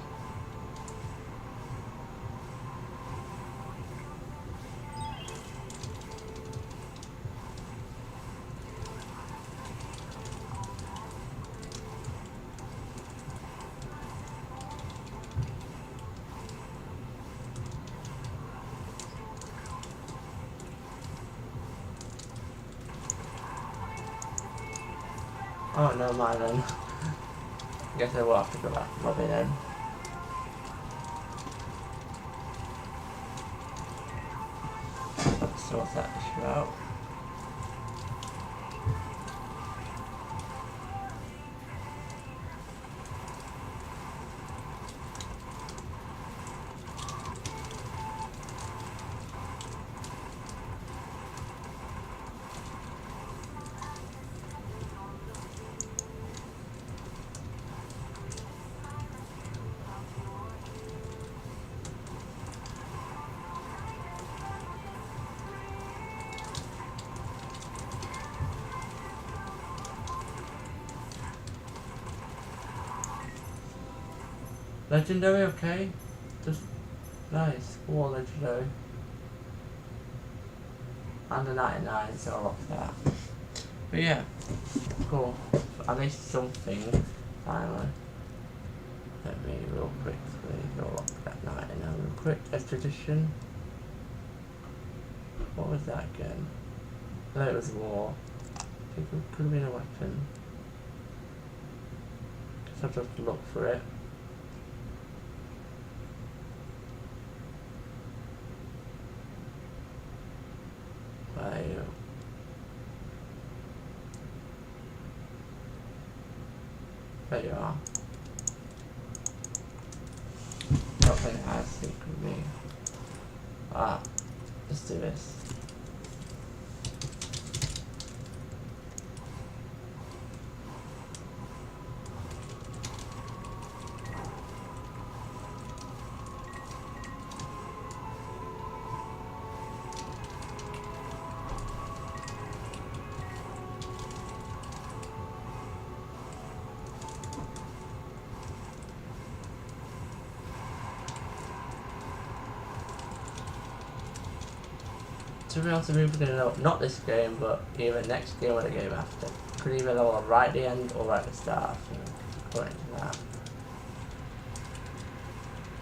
Oh, no mind then. Guess I will have to go back to lobby then. Let's sort that issue out. Legendary, okay. Just nice. War legendary. Under 99, so I'll lock that. But yeah, cool. At least something, finally. Let me real quickly go lock that 99 real quick. Expedition. What was that again? I thought it was war. I think it could have been a weapon. Just have to look for it. There you are. Something I think would be. Ah, let's do this. To be able to move within not this game, but either next game or the game after. Could either level right at the end or right at the start, I think, according to that.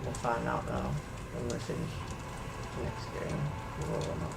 We'll find out though when we finish the next game, or not.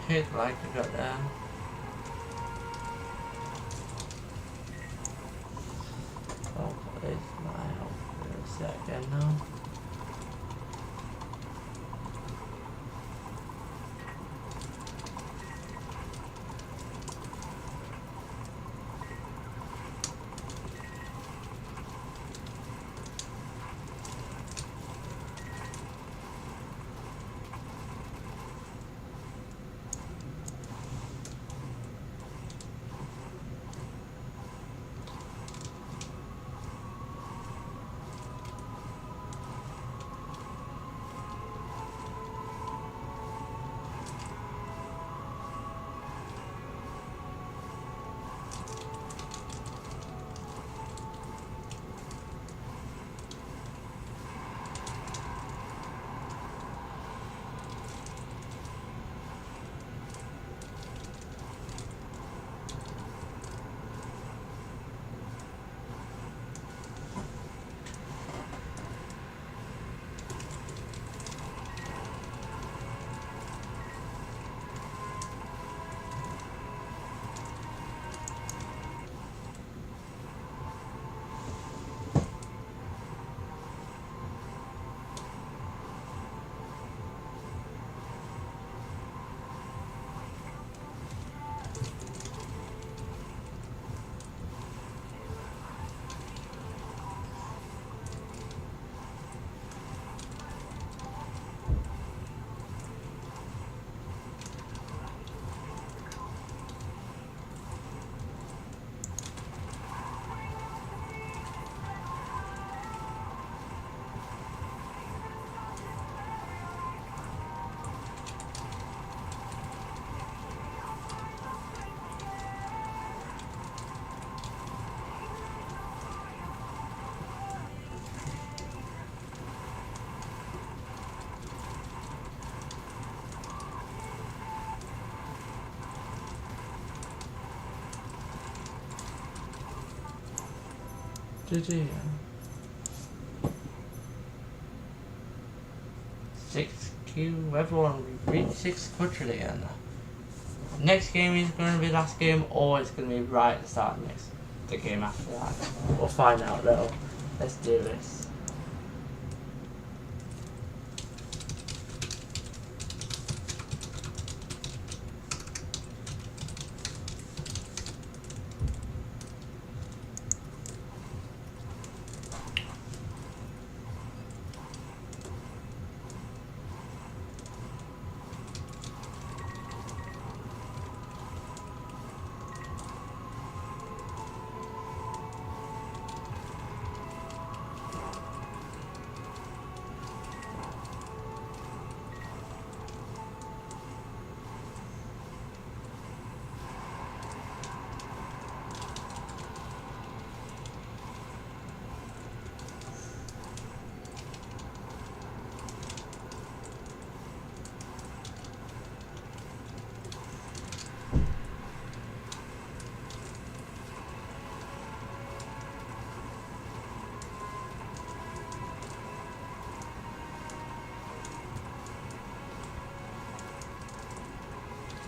Hit like I got there. Oh, it's my health for a second now. do. 6Q, everyone reached 6 quadrillion. Next game is going to be last game, or it's going to be right at the start of the game after that. We'll find out though. Let's do this.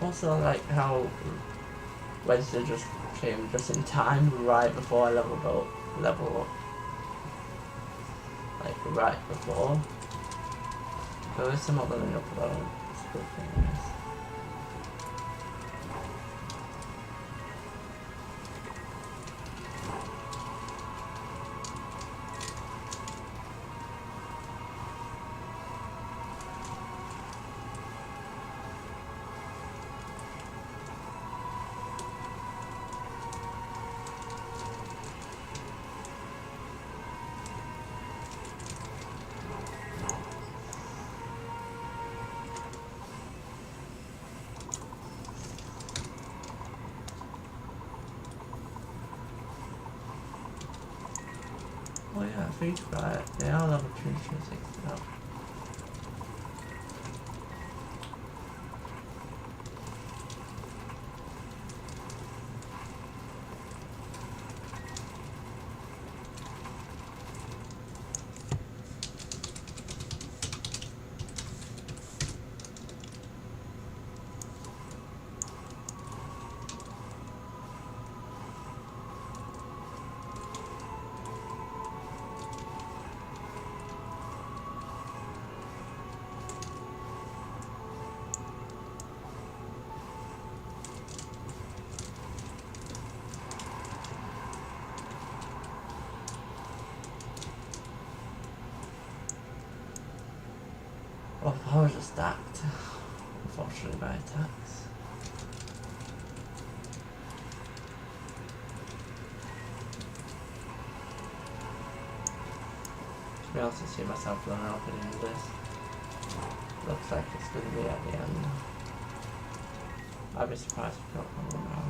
Also, like how Wednesday just came just in time, right before I leveled up, like right before. So it's not leveling up though. It's a good thing, I guess. Oh yeah, Feed Fry, they are level 2 to 6 now. Well, powers are stacked, unfortunately, by attacks. To be honest, I see myself running up at the end of this. Looks like it's going to be at the end. I'd be surprised if we got one more now.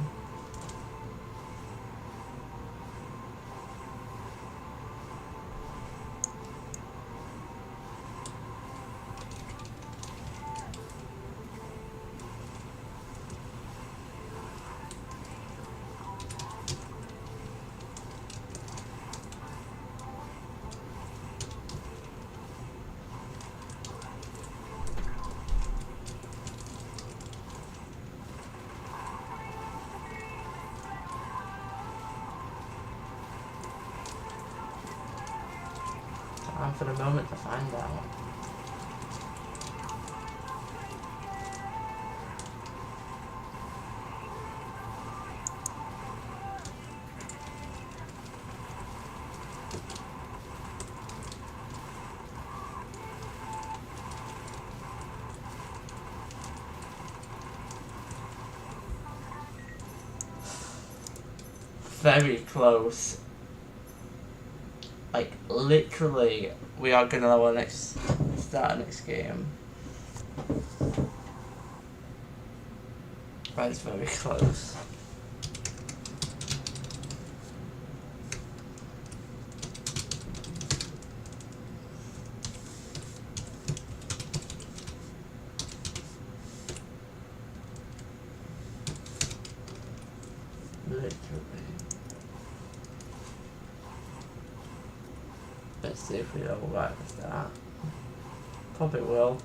Time for the moment to find out. Very close. Like, literally, we are gonna level start next game. Right, it's very close. Literally. Let's see if we level right at the start. Probably will.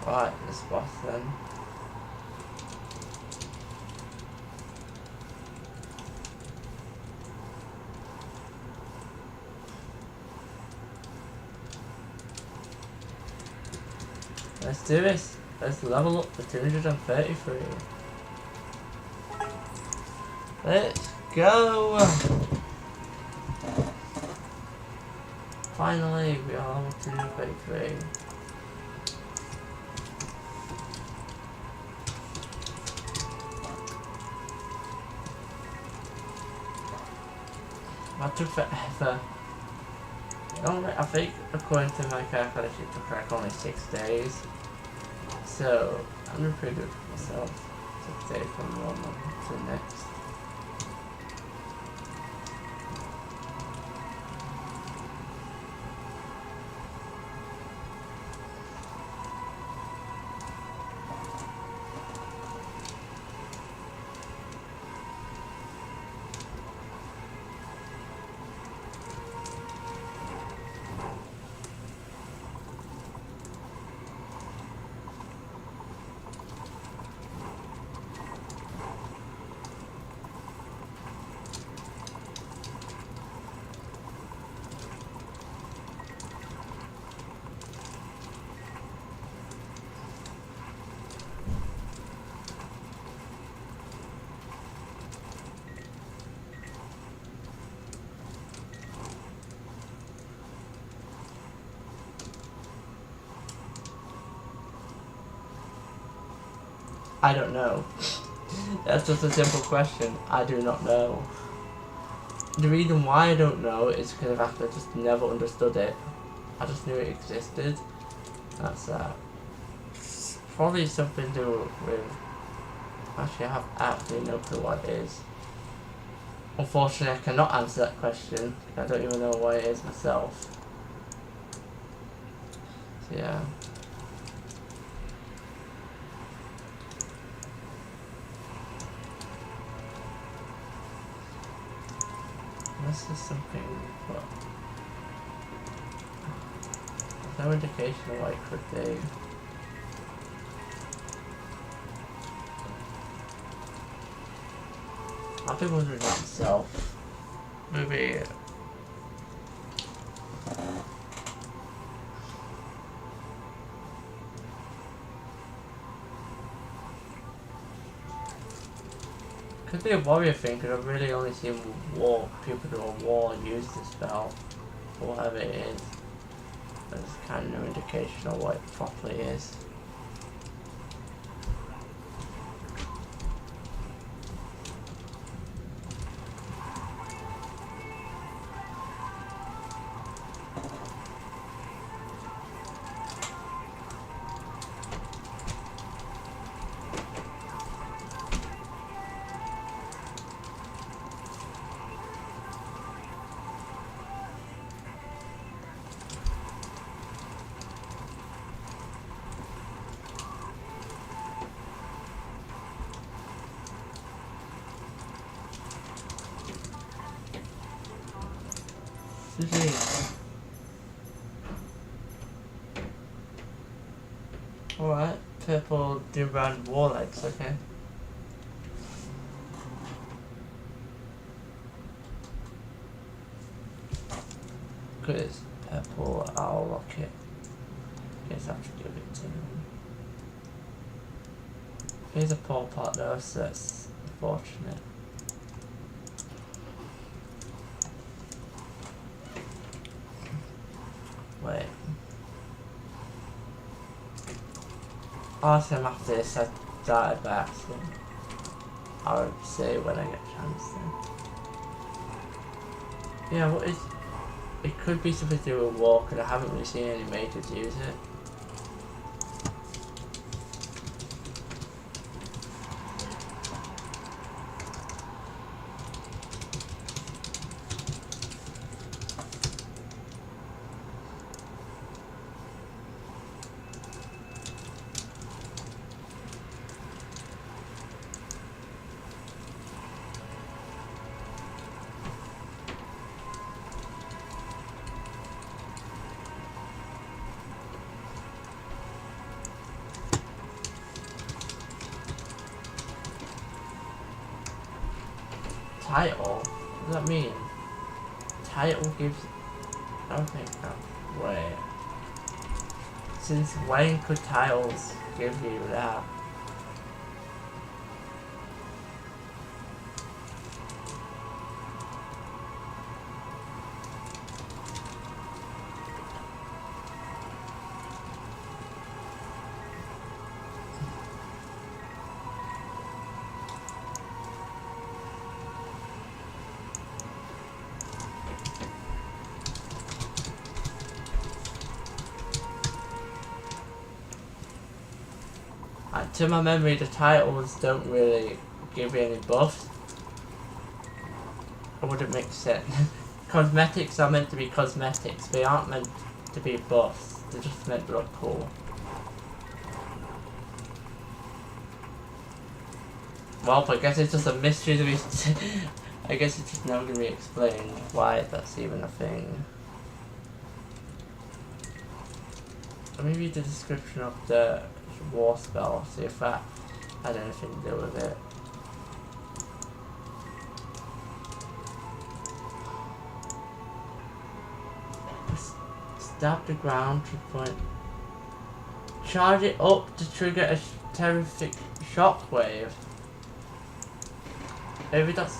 Right, this boss then. Let's do this. Let's level up to 233. Let's go! Finally, we are level 233. That took forever. I think according to my calculation it took like only 6 days. So I'm doing pretty good for myself. 6 days from one month to the next. I don't know. That's just a simple question. I do not know. The reason why I don't know is because I just never understood it. I just knew it existed. That's probably something to do with. Actually, I have absolutely no clue what it is. Unfortunately, I cannot answer that question. I don't even know what it is myself. So yeah. This is something, but there's no indication of what it could be. I've been wondering that myself. Maybe could be a warrior thing, because I've really only seen people do a war and use this spell, or whatever it is. There's kind of no indication of what it properly is. Alright, purple Durand war legs, okay. Because purple owl rocket. Guess I have to give it to him. Here's a poor part though, so that's unfortunate. Wait. Awesome, after this I started by accident. I'll say when I get a chance then. Yeah, what is... It could be something to do with war, because I haven't really seen any mages use it. title? What does that mean? Title gives... Okay, wait. Since when could titles give you that? To my memory, the titles don't really give you any buffs. Or would it make sense? Cosmetics are meant to be cosmetics, they aren't meant to be buffs, they're just meant to look cool. Well, I guess it's just a mystery to be... I guess it's just never going to be explained why that's even a thing. Let me read the description of the war spell, see if that had anything to do with it. Stab the ground to point. Charge it up to trigger a terrific shockwave. Maybe that's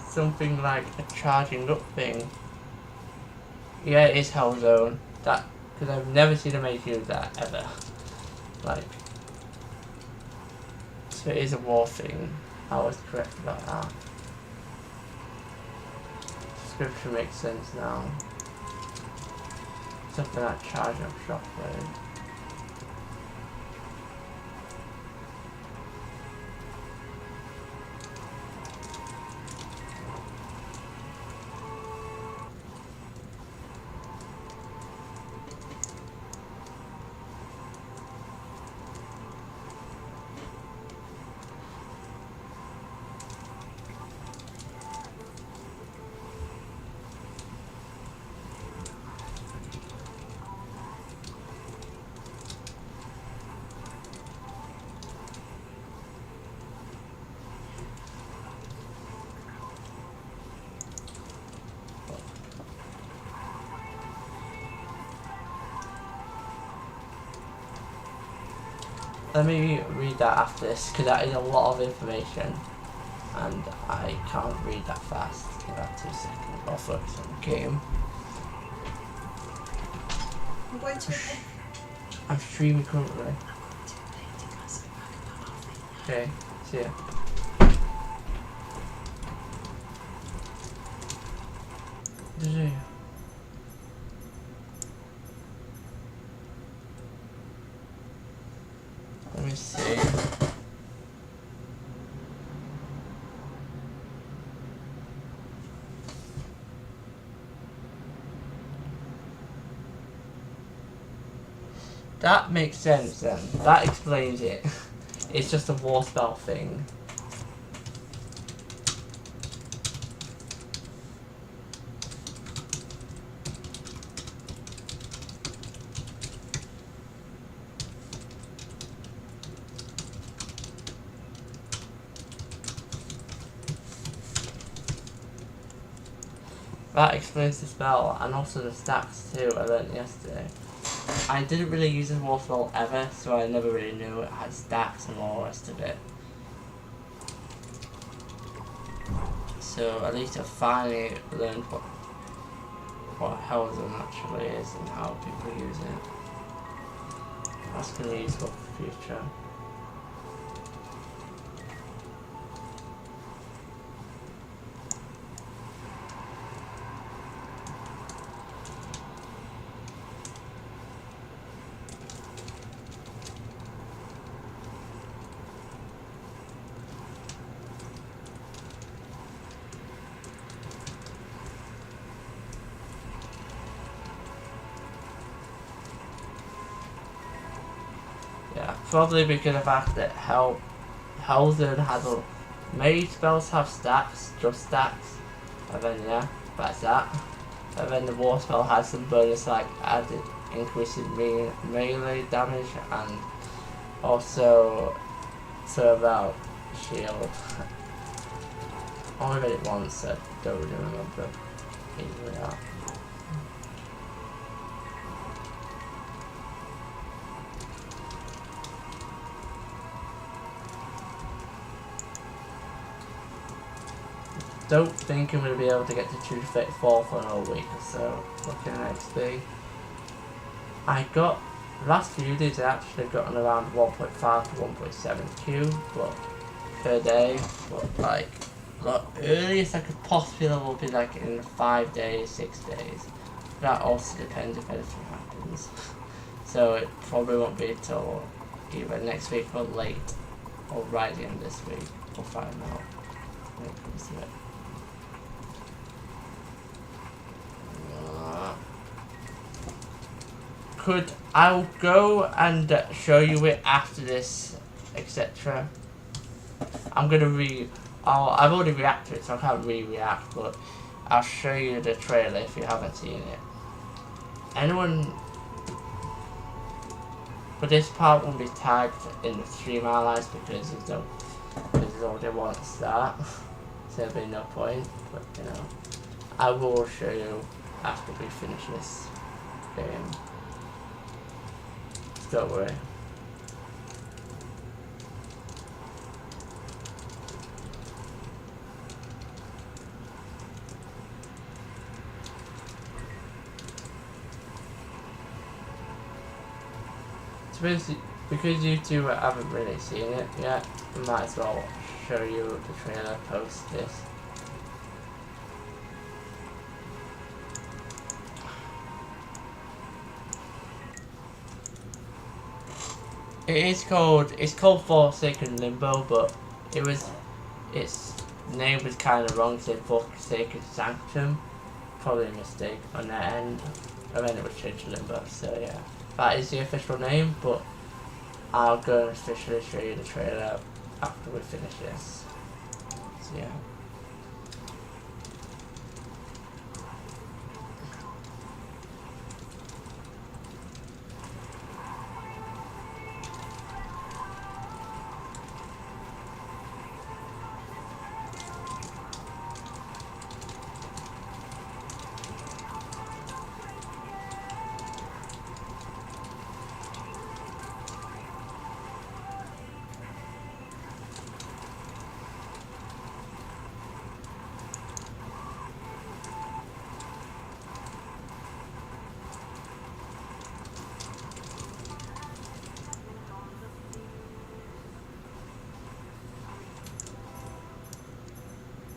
something like a charging up thing. Yeah, it is Hell Zone. That, because I've never seen a mage use that ever. Like, so it is a war thing. I was correct about that. Description makes sense now. Something like charging up shockwave. Let me read that after this, because that is a lot of information, and I can't read that fast. Give that 2 seconds. I'll focus on the game. I'm going to... I'm streaming currently. Okay, see ya. Let me see. That makes sense then. That explains it. It's just a war spell thing. That explains the spell, and also the stacks too, I learned yesterday. I didn't really use this war spell ever, so I never really knew it had stacks and all the rest of it. So at least I finally learned what Hell Zone actually is and how people use it. That's going to be useful for the future. Yeah, probably because of the fact that Hell Zone has a many spells have stacks, just stacks, and then yeah, that's that. And then the war spell has some bonus like added increasing melee damage and also serve out shield. only read it once, so I don't really remember easily that. Don't think I'm going to be able to get to 234 for another week or so. Looking at XP. I got, last few days I actually gotten around 1.5 to 1.7 Q but per day. But like, the earliest I could possibly level be like in 5 days, 6 days. That also depends if anything happens. So it probably won't be till either next week or late, or right at the end of this week. We'll find out when it comes to it. I'll go and show you it after this, etc. I've already reacted to it, so I can't re-react, but I'll show you the trailer if you haven't seen it. But this part won't be tagged in the stream highlights because there's already one at start, so there'll be no point. But you know, I will show you after we finish this game. Don't worry. Because you two haven't really seen it yet, I might as well show you the trailer post this. It's called Forsaken Limbo, but its name was kind of wrong. It said Forsaken Sanctum, probably a mistake on their end, and then it was changed to Limbo. So yeah, that is the official name, but I'll go and officially show you the trailer after we finish this. So yeah.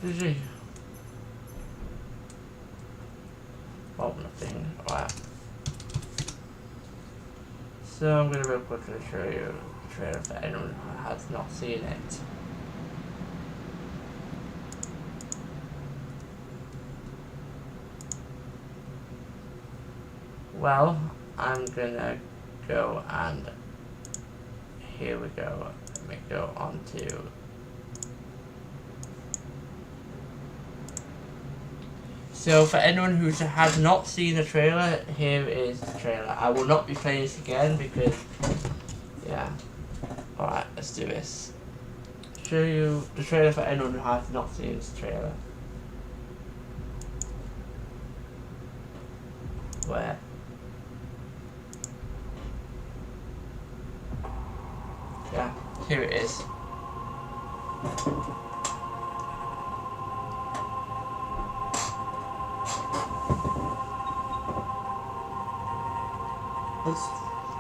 GG. Oh, nothing. Wow. So I'm gonna real quickly show you the trailer for anyone who has not seen it. Well, I'm gonna go and here we go. Let me go on to so for anyone who has not seen the trailer, here is the trailer. I will not be playing this again because, yeah. Alright, let's do this. Show you the trailer for anyone who has not seen this trailer. Where? Yeah, here it is.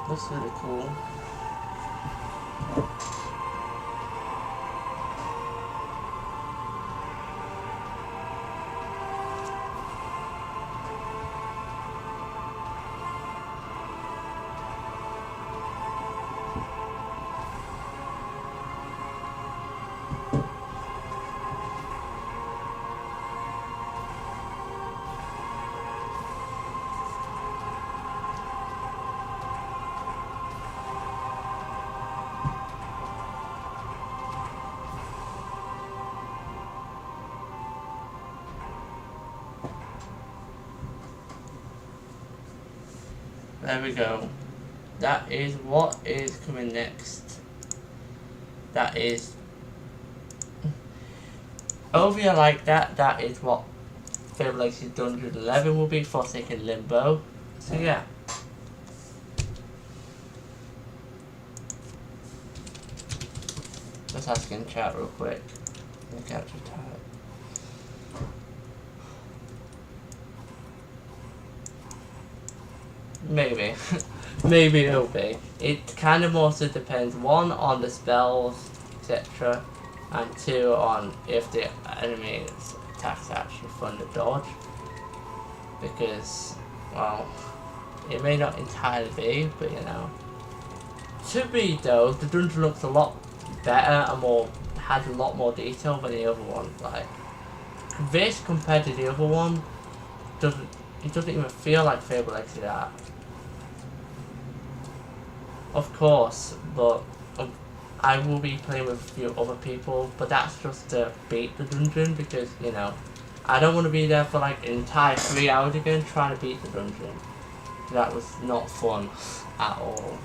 That's really cool. There we go. That is what is coming next. That is... Over like that, that is what Fabled Legacy 111 will be for Forsaken Limbo. So yeah. Let's ask in chat real quick. The character type. Maybe. Maybe it'll be. It kind of also depends, one, on the spells, etc. And two, on if the enemy's attacks are actually fun to dodge. Because, well, it may not entirely be, but you know. To be though, the dungeon looks a lot better and more, has a lot more detail than the other one. Like, this compared to the other one, it doesn't even feel like Fabled Legacy that. Of course, but I will be playing with a few other people, but that's just to beat the dungeon because, you know, I don't want to be there for like an entire 3 hours again trying to beat the dungeon. That was not fun at all.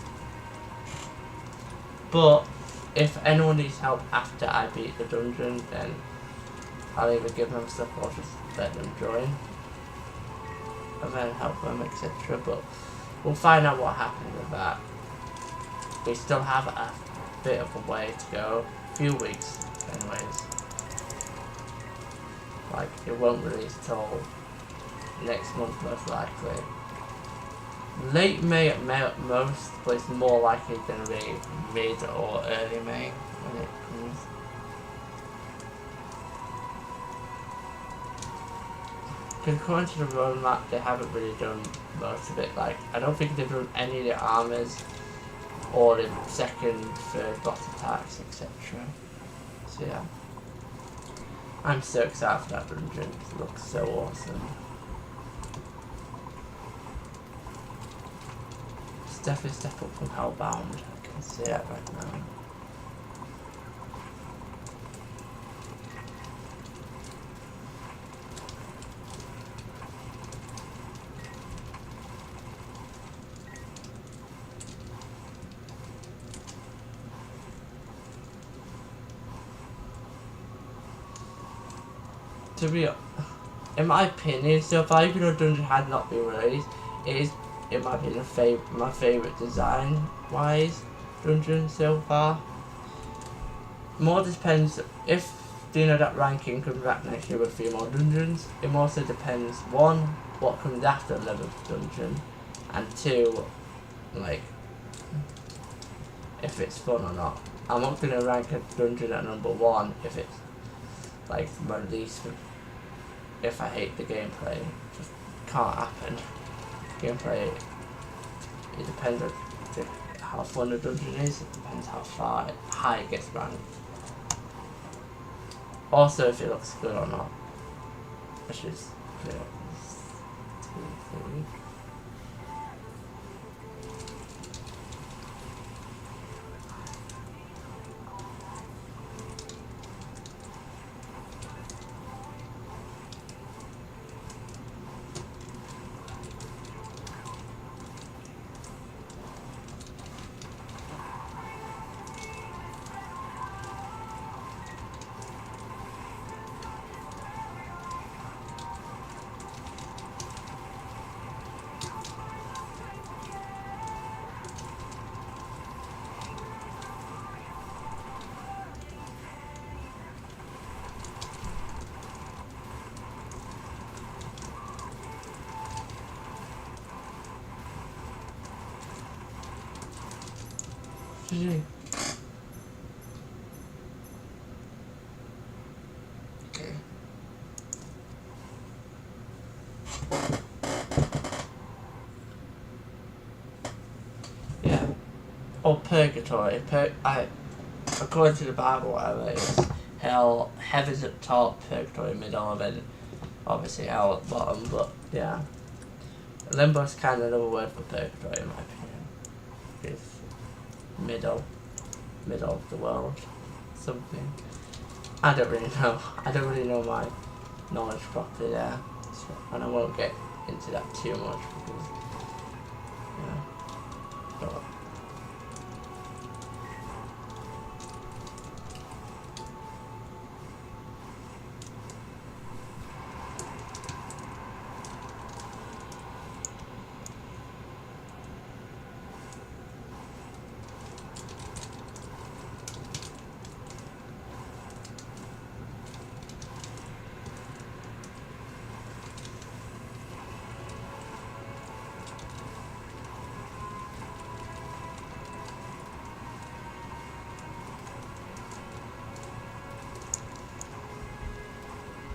But if anyone needs help after I beat the dungeon, then I'll either give them stuff or just let them join. And then help them, etc. But we'll find out what happens with that. We still have a bit of a way to go. A few weeks, anyways. Like, it won't release till next month, most likely. Late May at most, but it's more likely going to be mid or early May when it comes. Because according to the roadmap, they haven't really done most of it. Like, I don't think they've done any of the armors or the second, third boss attacks, etc. So yeah. I'm so excited for that dungeon. It looks so awesome. It's definitely a step up from Hellbound. I can see it right now. To be, in my opinion, so far, even though Dungeon had not been released, it is, in my opinion, my favourite design-wise dungeon so far. More depends, if, you know, that ranking comes back next year with 3 more dungeons, it also depends, 1, what comes after 11th dungeon, and 2, like, if it's fun or not. I'm not going to rank a dungeon at number 1 if it's, like, my least, if I hate the gameplay. It just can't happen. Gameplay, it depends on how fun the dungeon is, it depends how high it gets ranked. Also if it looks good or not. Which is, you know, 2, 3. Okay. Yeah. Or purgatory. According to the Bible, whatever, it's hell, heaven's at top, purgatory middle, and then obviously hell at bottom. But yeah, limbo's kind of another word for purgatory in my opinion. It's middle of the world, something. I don't really know. I don't really know my knowledge properly there, so, and I won't get into that too much because, yeah. But,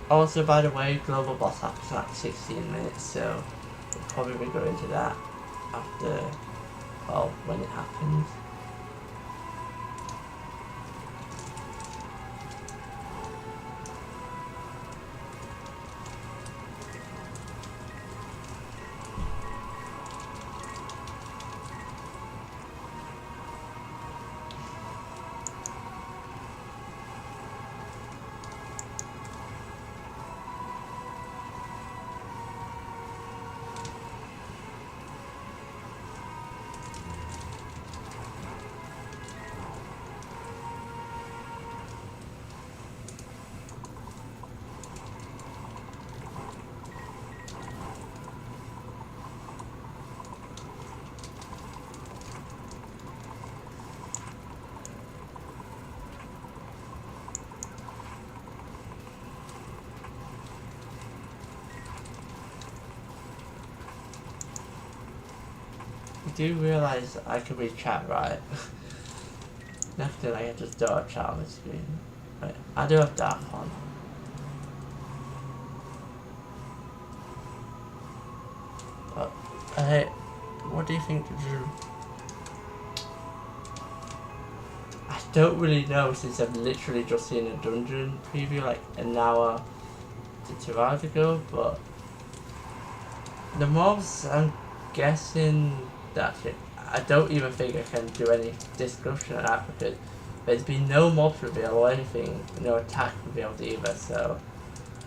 Also, by the way, global boss happens in like 16 minutes, so we'll probably go into that after, well, when it happens. I do realise I can read chat right. Next I have just dark chat on the screen. Right, I do have dark on. But, hey, what do you think to do? I don't really know since I've literally just seen a dungeon preview like an hour to 2 hours ago, but the mobs, I'm guessing that I don't even think I can do any discussion on that because there's been no mobs reveal or anything, no attack revealed either, so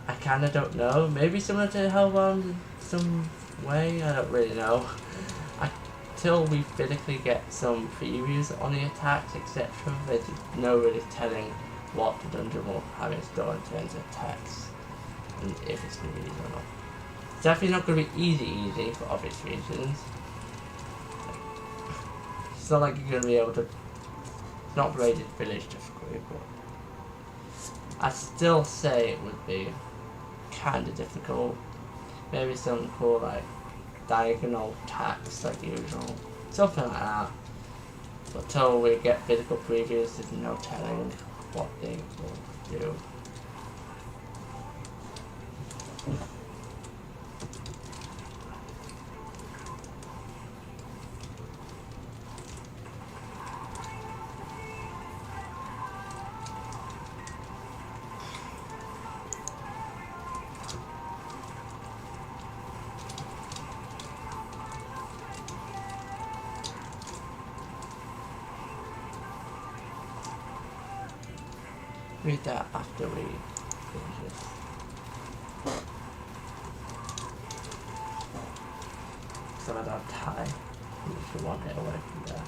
I kinda don't know. Maybe similar to Hellbound in some way, I don't really know. Until we physically get some previews on the attacks, etc., there's no really telling what the dungeon will have in store in terms of attacks and if it's going to be easy or not. It's definitely not going to be easy for obvious reasons. It's not like you're going to be able to not rated village difficulty, but I'd still say it would be kind of difficult. Maybe something cool like diagonal attacks like usual, something like that. But until we get physical previews, there's no telling what they will do. Read that after we finish this. So I don't die. You should want it away from there.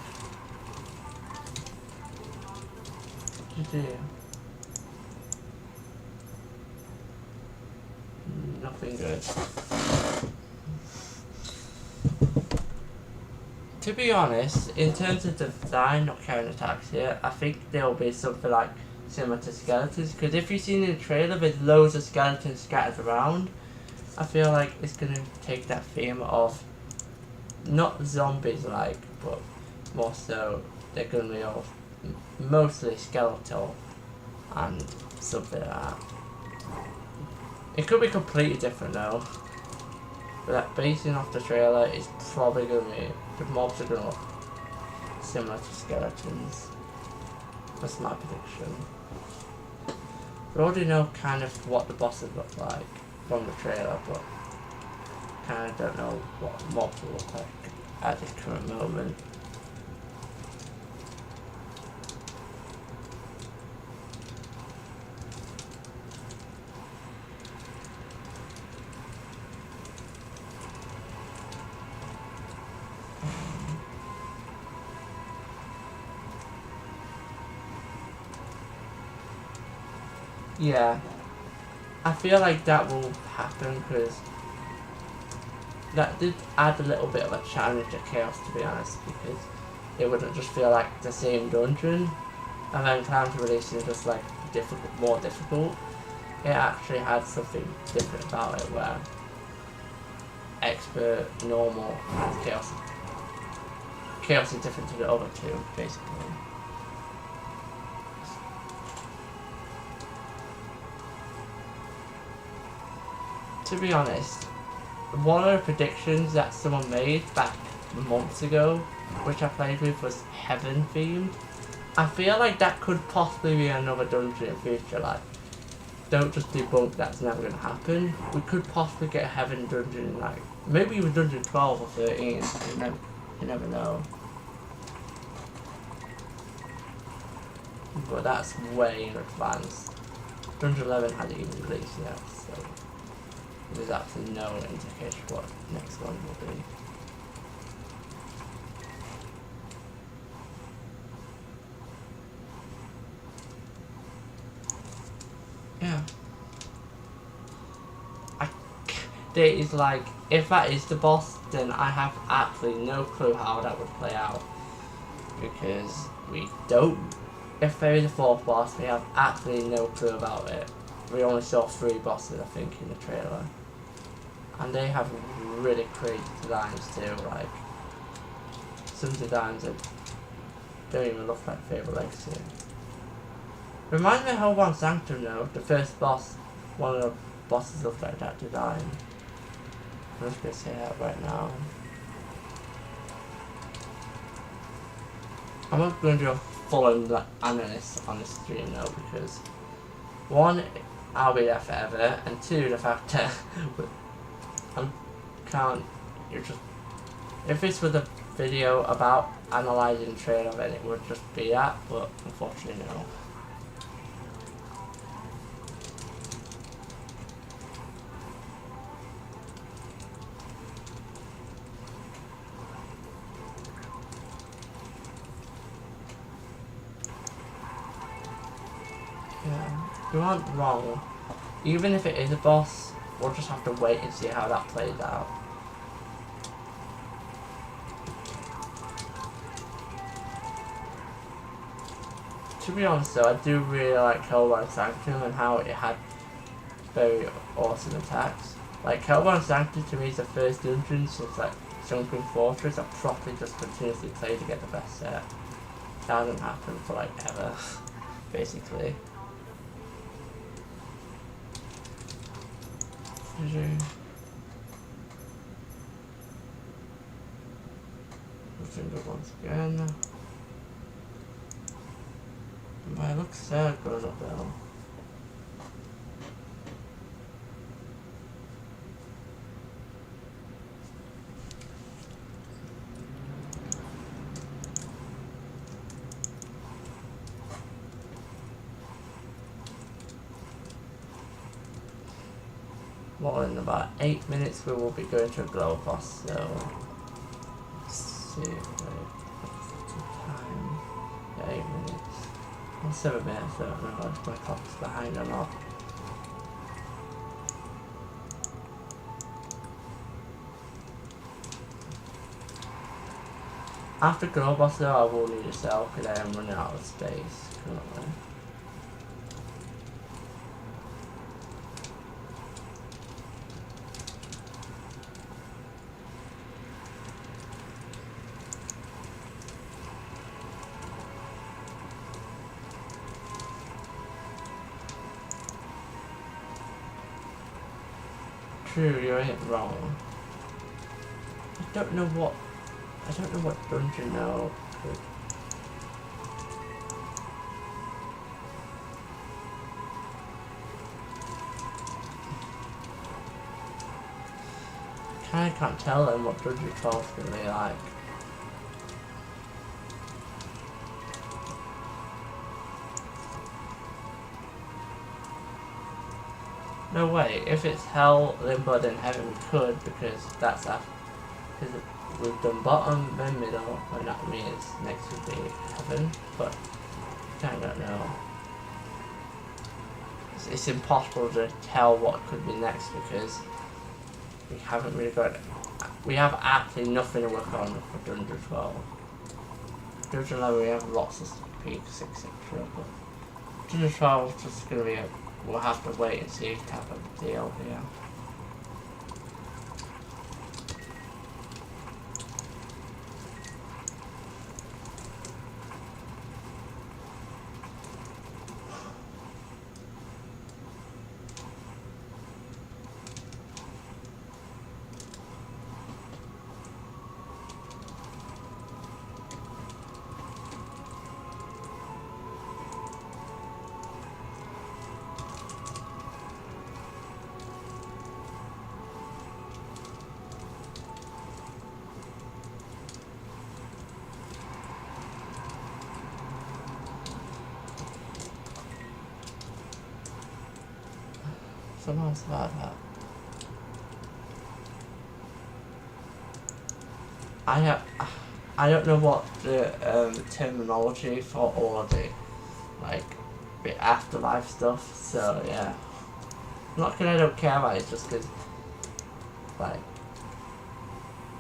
What did you do? Nothing good. To be honest, in terms of design, not counting attacks here, I think there'll be something like similar to skeletons, because if you've seen in the trailer there's loads of skeletons scattered around. I feel like it's going to take that theme of not zombies like, but more so they're going to be all mostly skeletal and something like that. It could be completely different though, but that basing off the trailer is probably going to be, the mobs are going to look similar to skeletons. That's my prediction. We already know kind of what the bosses look like from the trailer, but kind of don't know what mobs will look like at this current moment. Yeah, I feel like that will happen because that did add a little bit of a challenge to Chaos, to be honest, because it wouldn't just feel like the same dungeon and then time to release is just like more difficult. It actually had something different about it where expert, normal and chaos is different to the other two basically. to be honest, one of the predictions that someone made back months ago, which I played with, was heaven themed. I feel like that could possibly be another dungeon in the future. Like, don't just debunk that's never gonna happen. We could possibly get a heaven dungeon, like maybe even dungeon 12 or 13. You never know. But that's way in advance. Dungeon 11 hasn't even released yet, so there's absolutely no indication what the next one will be. Yeah. It is like, if that is the boss, then I have absolutely no clue how that would play out. Because we don't. If there is a fourth boss, we have absolutely no clue about it. We only saw 3 bosses, I think, in the trailer. And they have really crazy designs too, like some designs that don't even look like Fabled Legacy. Reminds me of Hellbound Sanctum though, the first boss, one of the bosses looked like that design. I'm just gonna say that right now. I'm not going to do a full analysis on this stream though, because 1, I'll be there forever, and 2, the fact that if this was a video about analysing the trailer, then it would just be that, but unfortunately no. Yeah, you aren't wrong. Even if it is a boss, we'll just have to wait and see how that plays out. To be honest though, I do really like Hellbound Sanctum and how it had very awesome attacks. Like, Hellbound Sanctum to me is the first dungeon since like Sunken Fortress I properly just continuously play to get the best set. That hasn't happened for like ever, basically. Looking good once again. My looks so good up there. Well, in about 8 minutes we will be going to a glow boss, so let's see, what's the time? Yeah, 8 minutes. Well, 7 minutes, I don't know if my clock's behind or not. After glow boss though, I will need a cell because I am running out of space currently. True, you ain't wrong. I don't know what dungeon now could. I can't tell them what dungeon 12 is gonna be like. No way, if it's hell, limbo, then heaven we could, because that's after. Because we've done bottom, then middle, and that means next would be heaven, but I don't know. It's impossible to tell what could be next because we haven't really got. We have absolutely nothing to work on for Dungeon 12. Dungeon 11 we have lots of peaks, etc. But Dungeon 12 is just gonna be we'll have to wait and see type of deal here. something else about that. I don't know what the terminology for all the like the afterlife stuff. So yeah, not because I don't care about it, just because like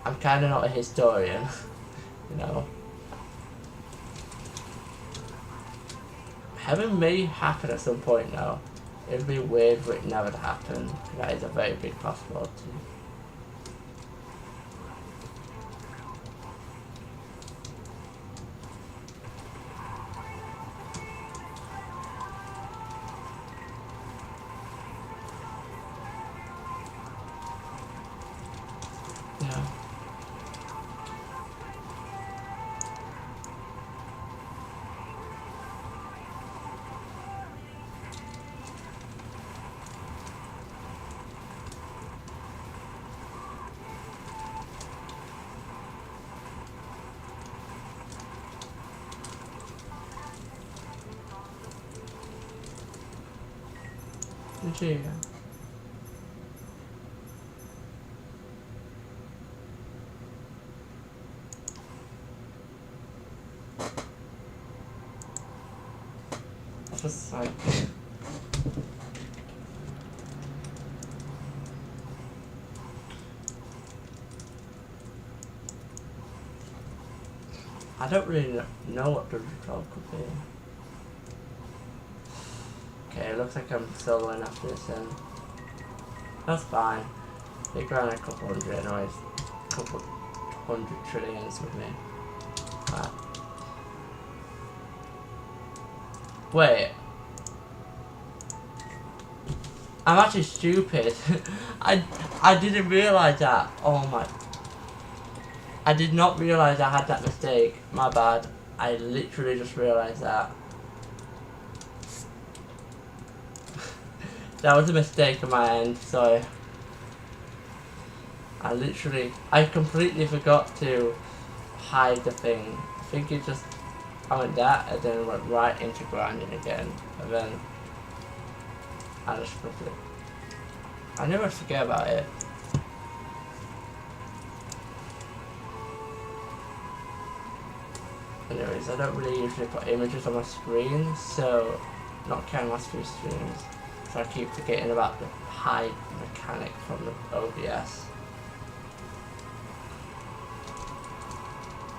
I'm kind of not a historian, you know. Heaven may happen at some point now. It would be weird for it never to happen. That is a very big possibility. Yeah. Yeah. Just like I don't really know what the control could be. Okay, it looks like I'm soloing after this then. That's fine. They grant a couple hundred anyways. Couple hundred trillions with me. Right. Wait. I'm actually stupid. I didn't realise that. Oh my. I did not realise I had that mistake. My bad. I literally just realised that. That was a mistake on my end, sorry. I completely forgot to hide the thing. I think it just, I went that and then went right into grinding again. And then I just flipped it. I never forget about it. Anyways, I don't really usually put images on my screen, so not counting my few streams. So I keep forgetting about the hide mechanic from the OBS.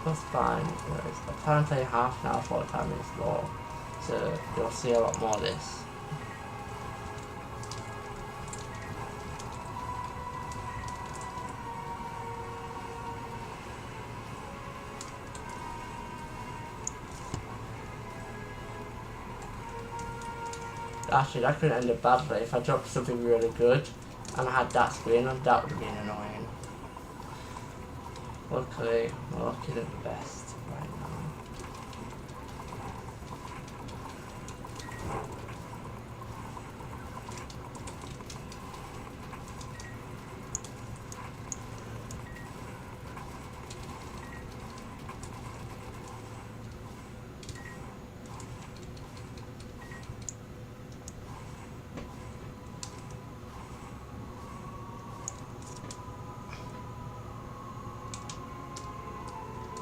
That's fine. Anyways, I plan to play half an hour, 45 minutes more, so you'll see a lot more of this. Actually, that could end up badly. If I dropped something really good and I had that screen on, that would have been annoying. Luckily, we're looking at the best right now.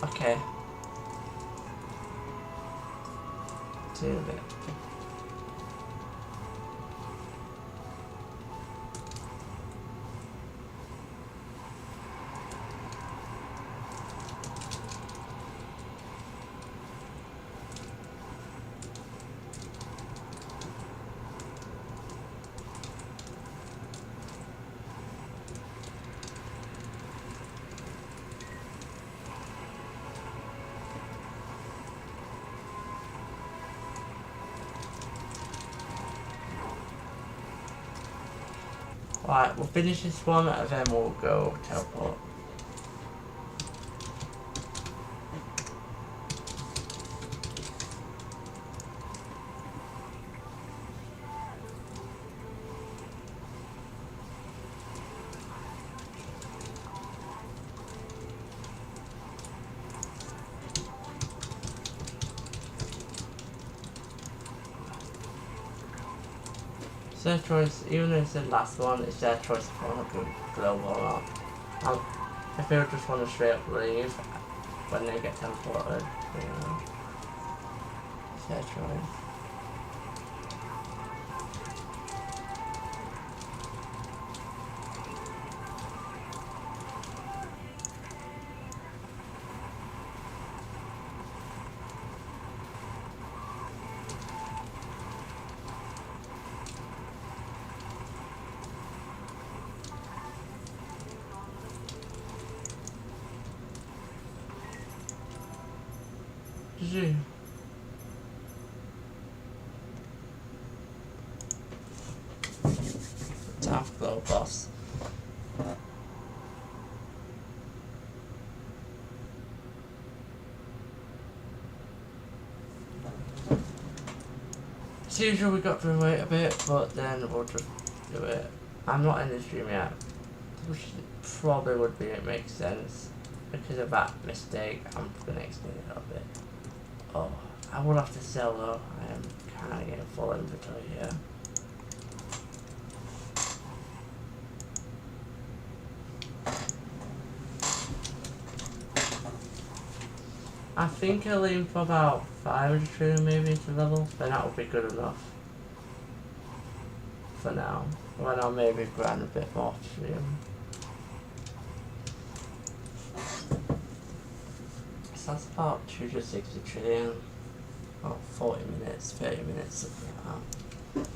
Okay. Do it. Right, we'll finish this one and then we'll go teleport. It's their choice, even though it's the last one, it's their choice if they want to go global or not. If they just want to straight up leave when they get teleported, you know, it's their choice. GG. Tough glow boss. As usual, we got to wait a bit, but then we'll just do it. I'm not in the stream yet, which probably would be, it makes sense. Because of that mistake, I'm gonna extend it a bit. Oh, I will have to sell though. I am kind of getting full inventory here. I think I'll aim for about 500 trillion maybe to level, then that will be good enough. For now. When I'll maybe grind a bit more trillion. So that's about 260 trillion. About 40 minutes, 30 minutes, something like that.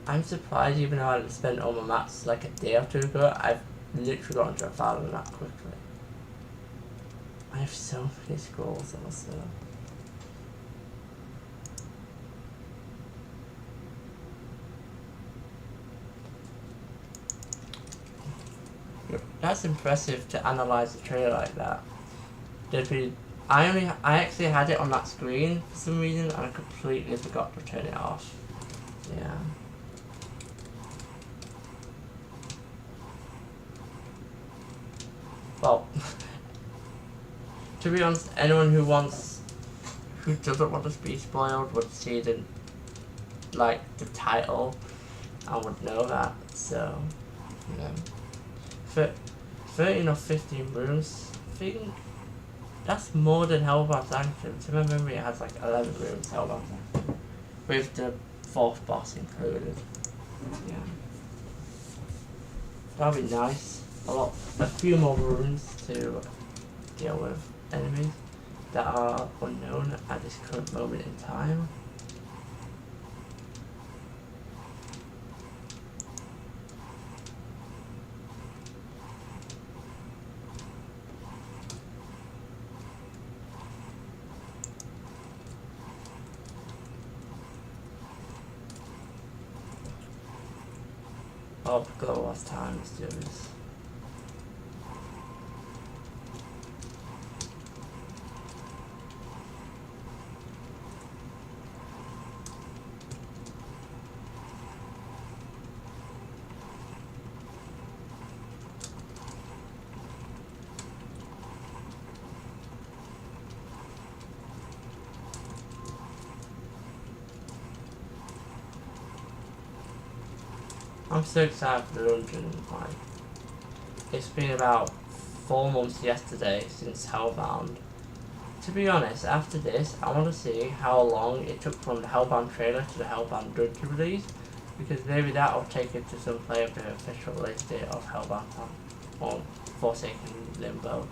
I'm surprised, even though I spent all my mats like a day or two ago, I've literally gotten to a thousand that quickly. I have so many scrolls also. That's impressive to analyze the trailer like that. I actually had it on that screen for some reason and I completely forgot to turn it off. Yeah. Well, to be honest, anyone who doesn't want to be spoiled would see the title and would know that. So, you know, for 13 or 15 rooms, I think that's more than Hellbound's Sanctum. To my memory, it has like 11 rooms Hellbound's Sanctum, with the 4th boss included. Yeah, that'd be nice. A few more rooms to deal with enemies that are unknown at this current moment in time. Oh, I've got lost time, let's do this. I'm so excited for the dungeon. Like, it's been about 4 months yesterday since Hellbound. To be honest, after this, I want to see how long it took from the Hellbound trailer to the Hellbound dungeon release, because maybe that will take it to some play of the official release date of Hellbound or Forsaken Limbo.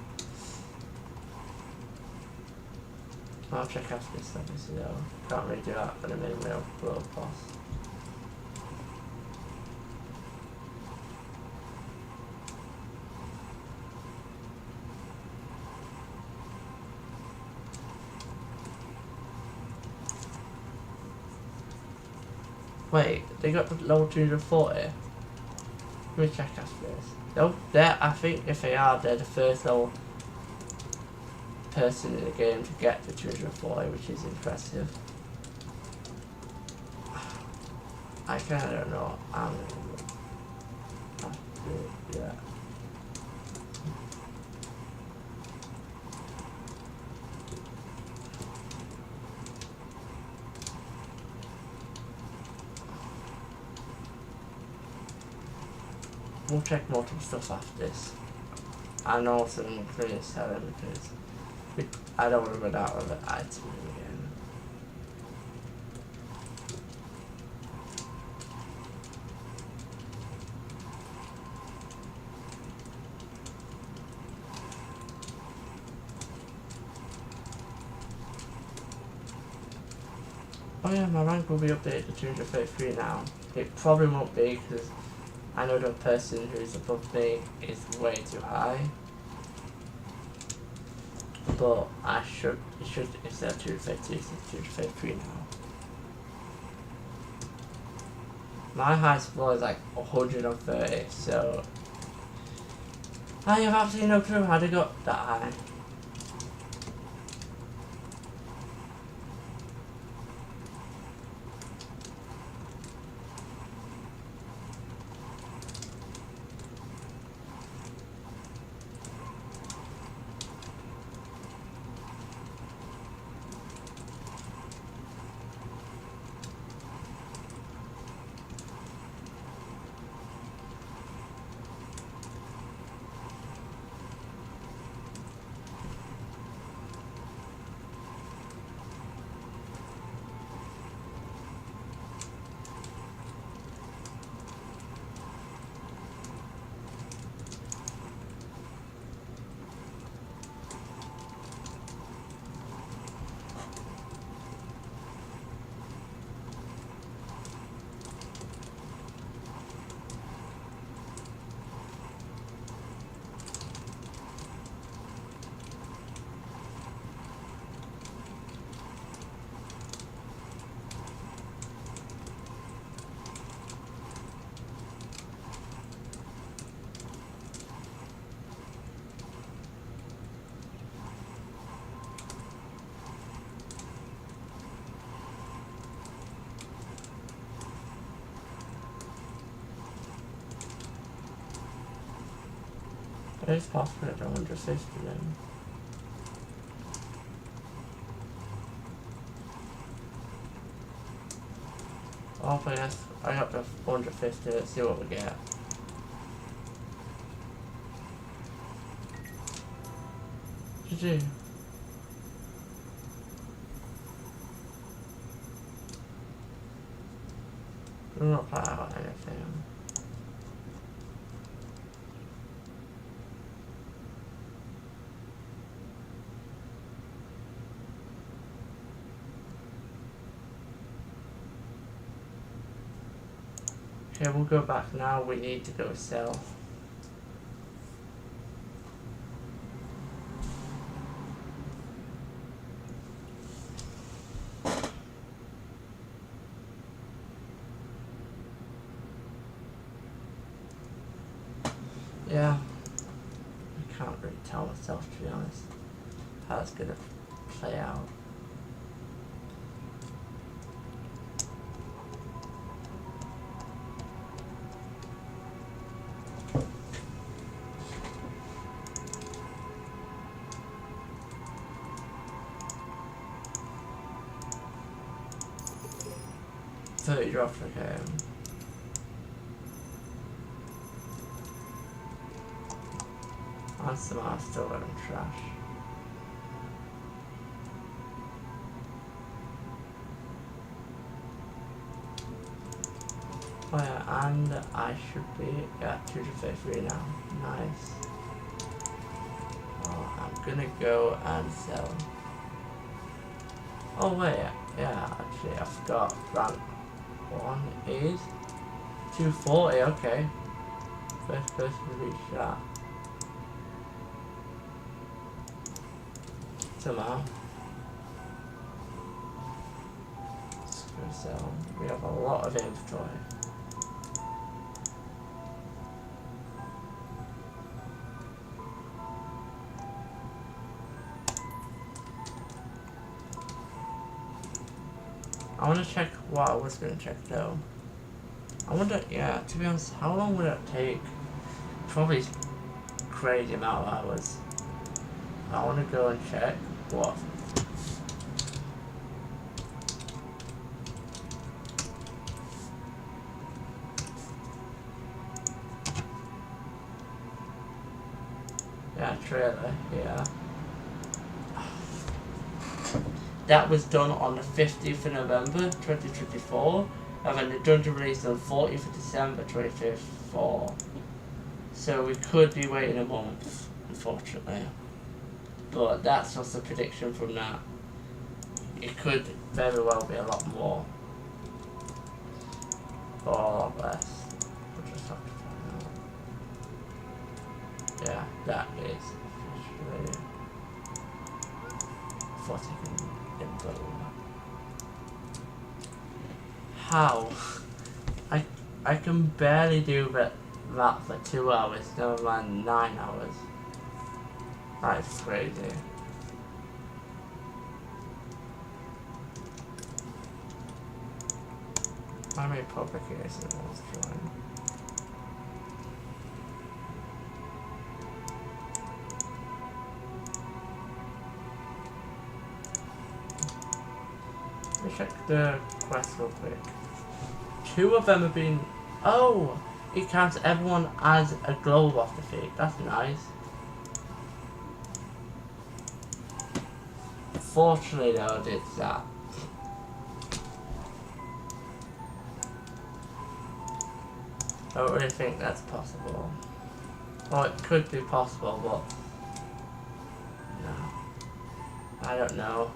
I'll check after this obviously though. Can't really do that for the mid-rail blow boss. Wait, they got the level 240? Let me check after this. Nope, I think if they are, they're the first level person in the game to get the 240, which is impressive. I kinda don't know. I'm gonna do it. we'll check multiple stuff after this. And also we'll clear this out because I don't want to run out of items again. Oh yeah, my rank will be updated to 233 now. It probably won't be because I know the person who's above me is way too high. But it should instead of 232, it's 233 now. My highest score is like 130, so I have absolutely no clue how they got that high. It's possible at 160 then. Hopefully I got the 150, let's see what we get. GG. We're not put out anything. Okay, we'll go back now. We need to go sell. Yeah, I can't really tell myself, to be honest, how it's gonna play out. Dropped okay. And somehow still got him trash. Oh yeah, and I should be at 253 now. Nice. Oh, I'm gonna go and sell. Oh wait, yeah, actually I forgot. Rank 1 is 240, okay. First person to reach that. Somehow. Let's go sell. We have a lot of inventory. I want to check what I was going to check though. I wonder, yeah, to be honest, how long would it take? Probably crazy amount of hours. I want to go and check what. Yeah, trailer, yeah. That was done on the 15th of November 2024, and then the dungeon released on 14th of December 2024. So we could be waiting a month, unfortunately. But that's just a prediction from that. It could very well be a lot more. Or a lot less. We'll just have to find out. Yeah, that is officially 4-second info. How? I can barely do that for 2 hours, never mind 9 hours. That is crazy. How many publications was joined? Let me check the quest real quick. 2 of them have been. Oh! It counts everyone as a globe off the feet. That's nice. Fortunately, though, it's that. I don't really think that's possible. Well, it could be possible, but no. I don't know.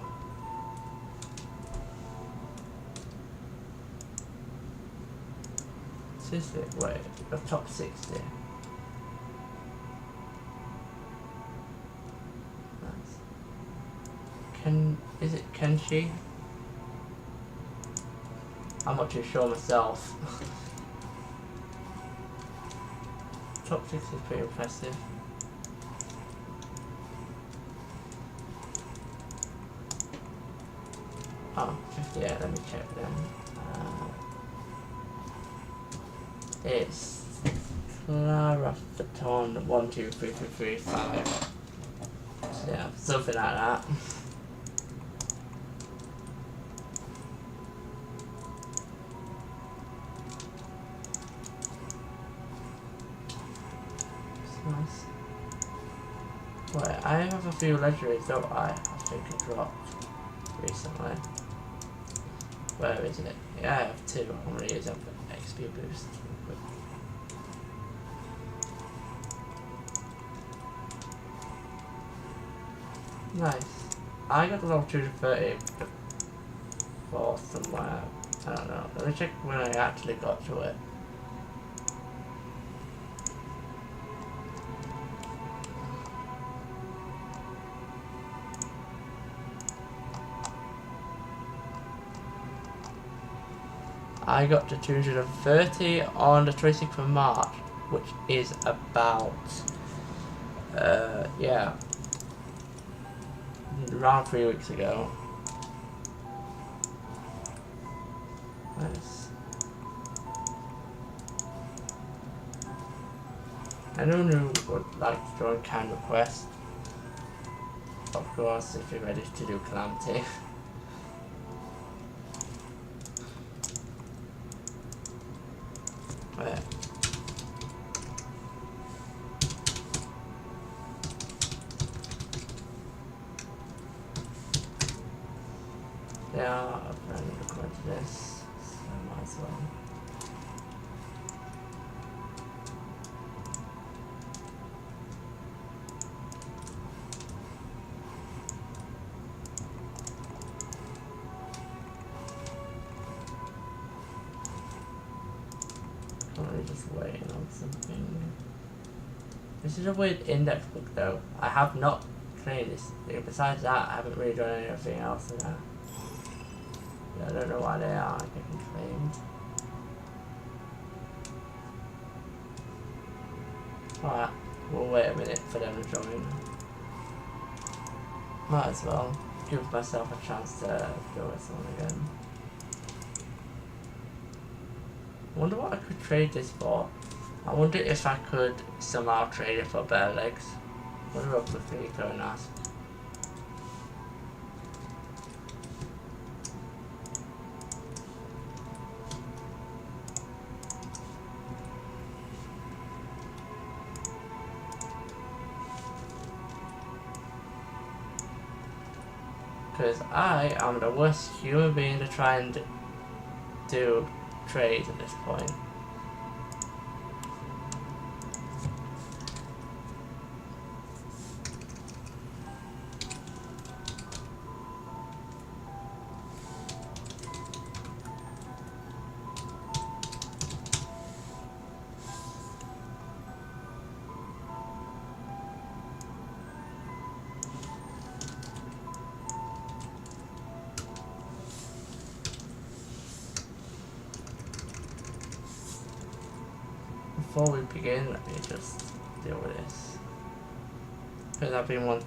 Wait, the top 60. Is it Kenshi? I'm not too sure myself. Top 60 is pretty impressive. Oh, 58, let me check them. It's Clara Faton 1, 2, 3, 3, 3, 5. So yeah, something like that. Nice. Wait, I have a few legendaries, don't I? I think it dropped recently. Where is it? Yeah, I have 2. I'm gonna use up XP boost. Nice. I got the level 230 for somewhere. I don't know. Let me check when I actually got to it. I got to 230 on the 26th of March, which is about, yeah, around 3 weeks ago. Nice. Anyone who would like to join can request, of course, if you're ready to do Calamity. Right. Yeah, I've been recording this, so I might as well. Currently just waiting on something. This is a weird index book though. I have not claimed this. Besides that, I haven't really done anything else in that. I don't know why they are getting claimed. Alright, we'll wait a minute for them to join. Might as well give myself a chance to go with someone again. I wonder what I could trade this for. I wonder if I could somehow trade it for bare legs. I wonder how quickly you go and ask. because I am the worst human being to try and do trades at this point. Before we begin, let me just deal with this. Because I've been one.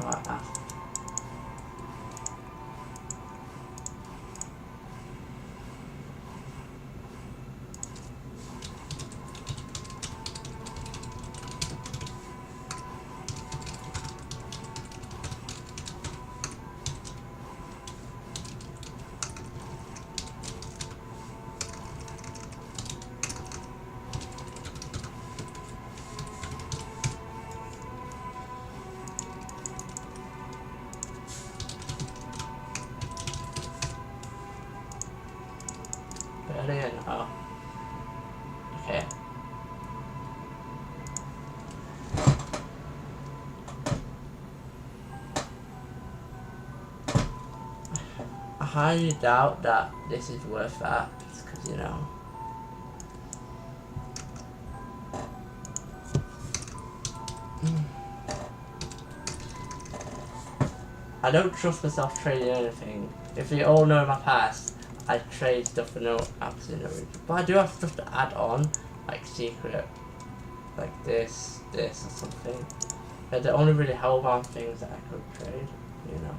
Like that. Brilliant. Oh. Okay. I highly doubt that this is worth that, because you know. I don't trust myself trading anything. If you all know my past, I trade stuff for no absolute no reason. But I do have stuff to add on, like secret, like this or something. But they only really hellbound things that I could trade, you know.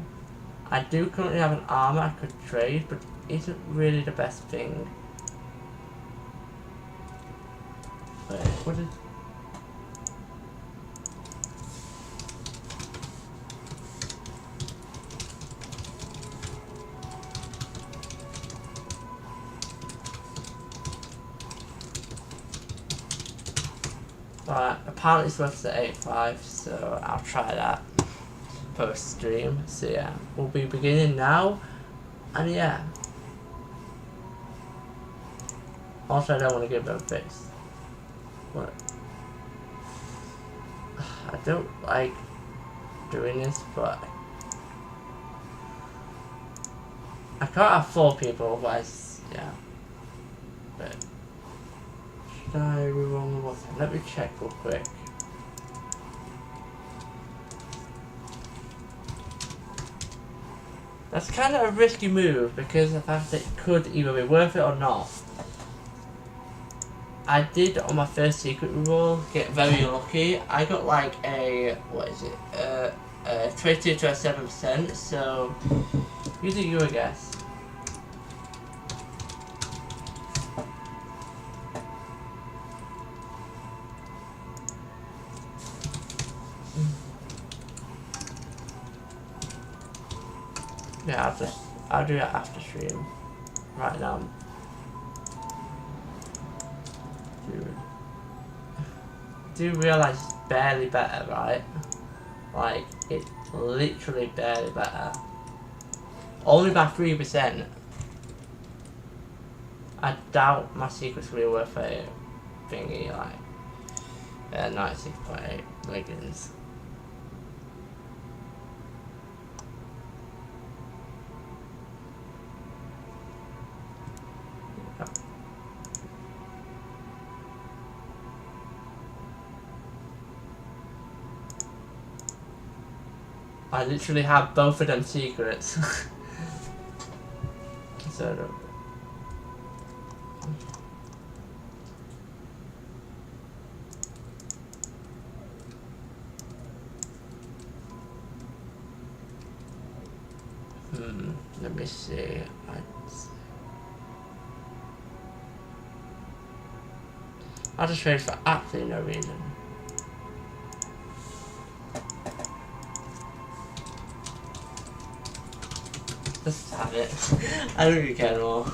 I do currently have an armor I could trade, but it isn't really the best thing. Wait, what is... Alright, apparently it's worth the 85, so I'll try that post stream. So yeah, we'll be beginning now, and yeah. Also, I don't want to give them face. What? I don't like doing this, but I can't have 4 people, otherwise, yeah. But should I reroll the button? Let me check real quick. That's kind of a risky move because the fact that it could either be worth it or not. I did on my first secret reroll get very lucky. I got like a, what is it, 22 to 7%, so you do you a guess. Yeah, I'll do that after stream. Right now. Dude. Do you realise it's barely better, right? Like, it's literally barely better. Only by 3%. I doubt my secret's gonna be worth a thingy, like 96.8 leggings. I literally have both of them secrets. episode of. Let me see. I just read for absolutely no reason. Just have it. I don't really care anymore.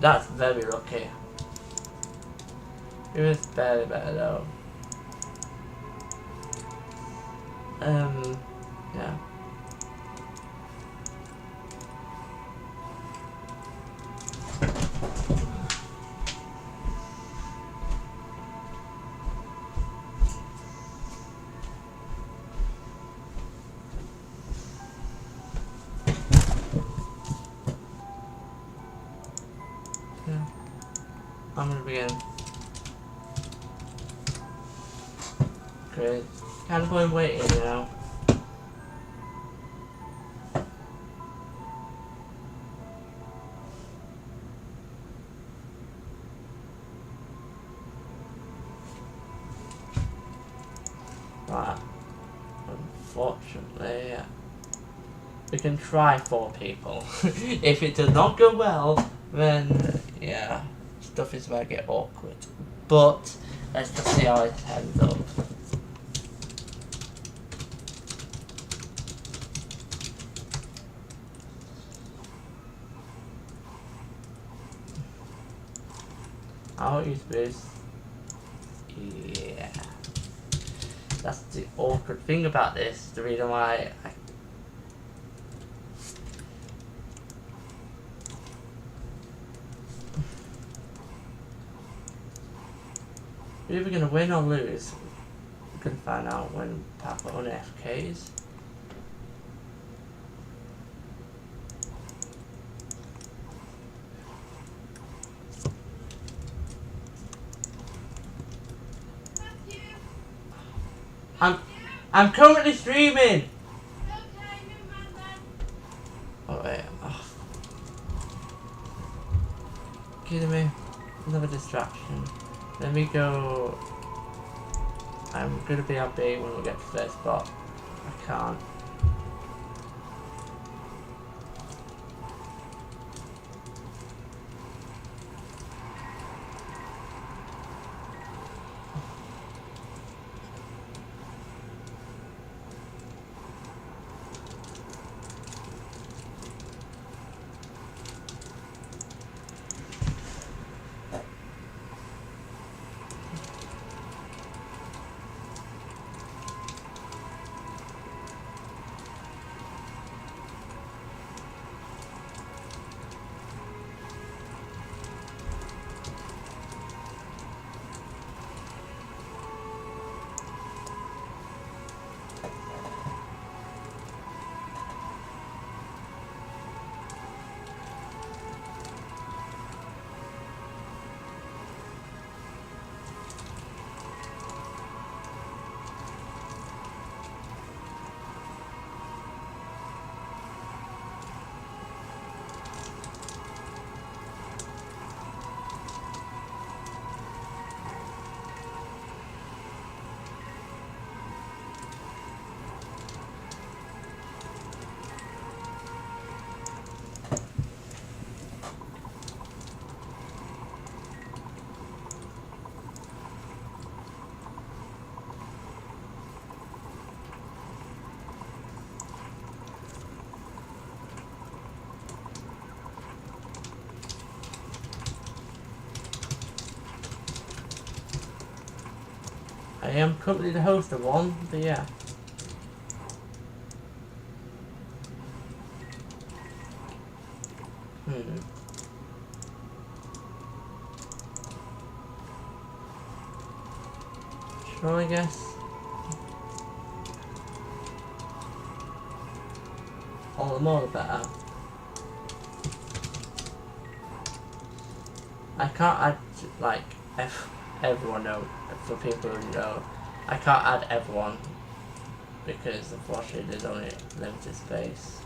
That's very lucky. It was barely better though. Yeah. I'm gonna begin. Great. Kind of going waiting now. Right. Unfortunately, we can try 4 people. If it does not go well, then yeah. Stuff is going to get awkward, but let's just see how it ends up. I won't use boost. Yeah, that's the awkward thing about this. The reason why we're either gonna win or lose. We can find out when Papa on FKs. I'm currently streaming. Oh wait. Oh. Kidding me? Another distraction. Let me go. I'm gonna be up big when we get to first spot. I can't. I am currently the host of one, but yeah. Sure, I guess. All the more the better. I can't add like everyone know for people who know. I can't add everyone because unfortunately there's only limited space.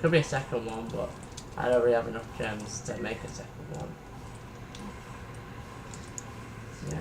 Could be a second one, but I don't really have enough gems to make a second one. Yeah.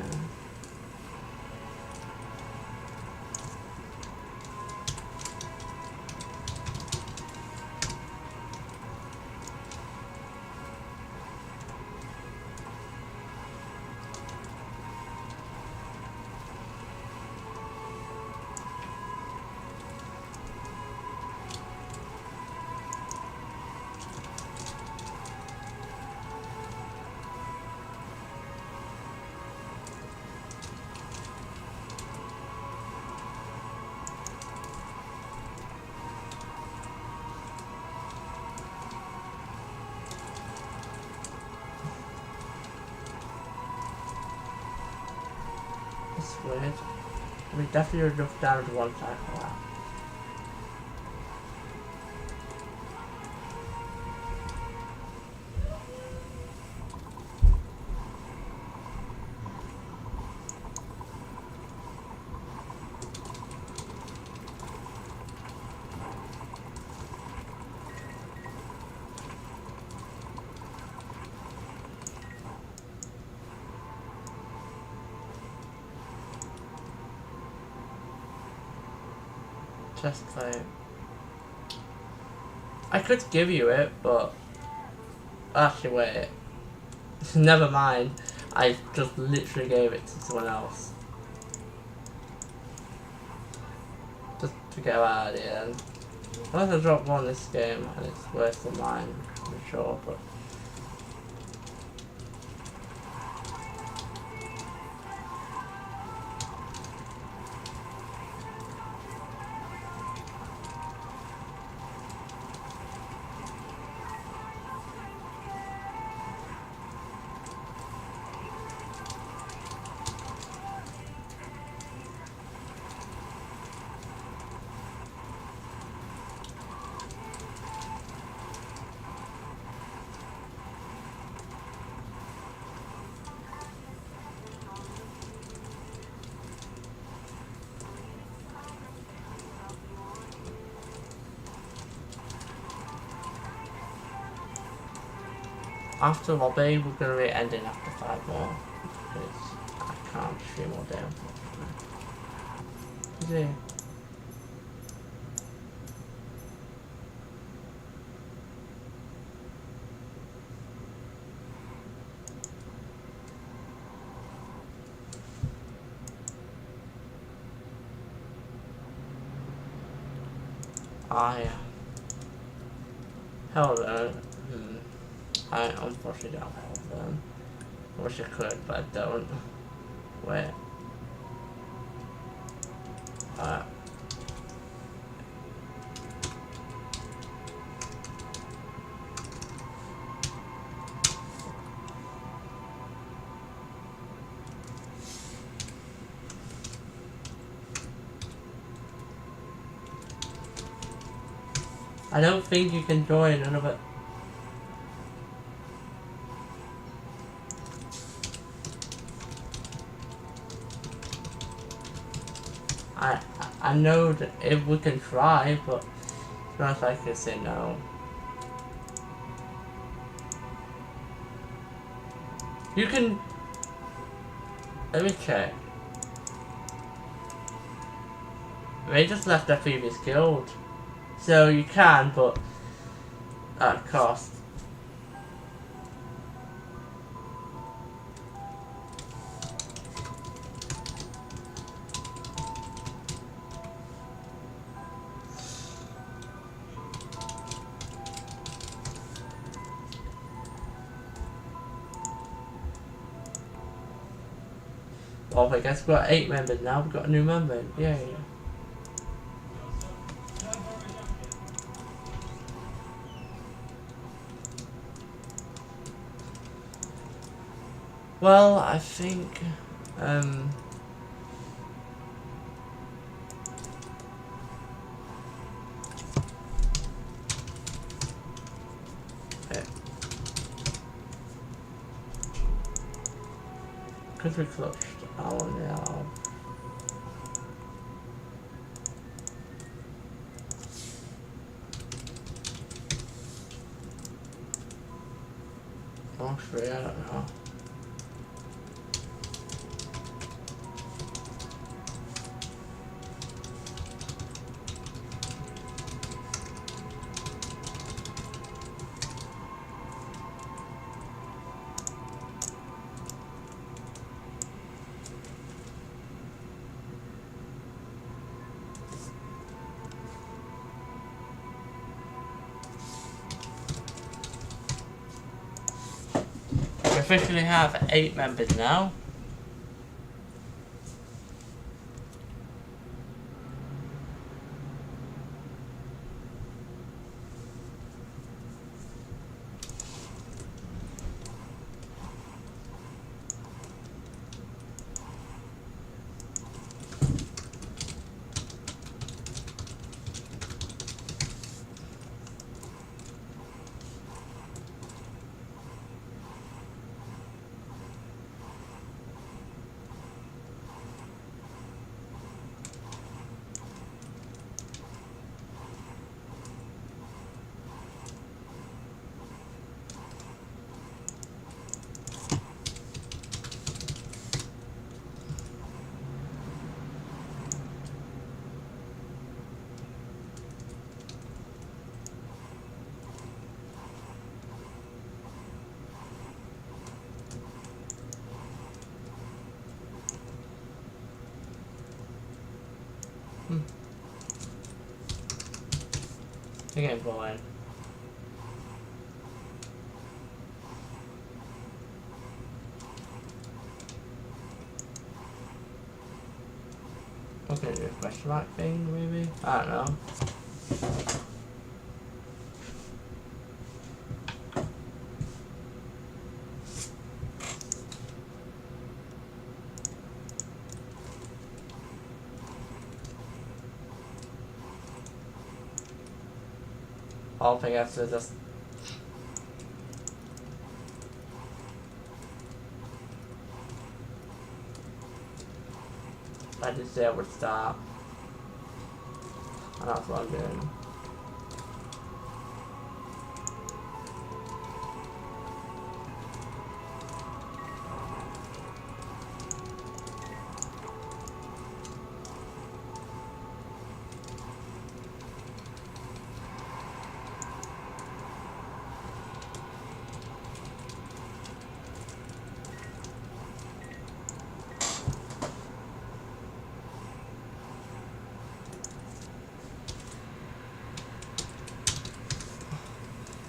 It's weird. We definitely looked down to one side for that. Just like I could give you it, but actually wait. Never mind. I just literally gave it to someone else. Just to get out of the end. Unless I drop one this game and it's worse than mine, for sure, but after lobby we're gonna be ending after 5 more because I can't stream all day unfortunately. Yeah. Hell no. I unfortunately don't have them. I wish I could, but I don't. Wait. I don't think you can join none of it. I know that if we can try, but it's not like I can say no. You can. Let me check. They just left their previous guild, so you can, but at cost. Well, I guess we've got 8 members now. We've got a new member. Yeah. Well, I think if we clutched out now. Oh, free, I don't know. We officially have 8 members now. They're getting boring. I'm gonna do a question mark thing, maybe? I don't know. I think I have to just I just say I would start. And that's what I'm doing.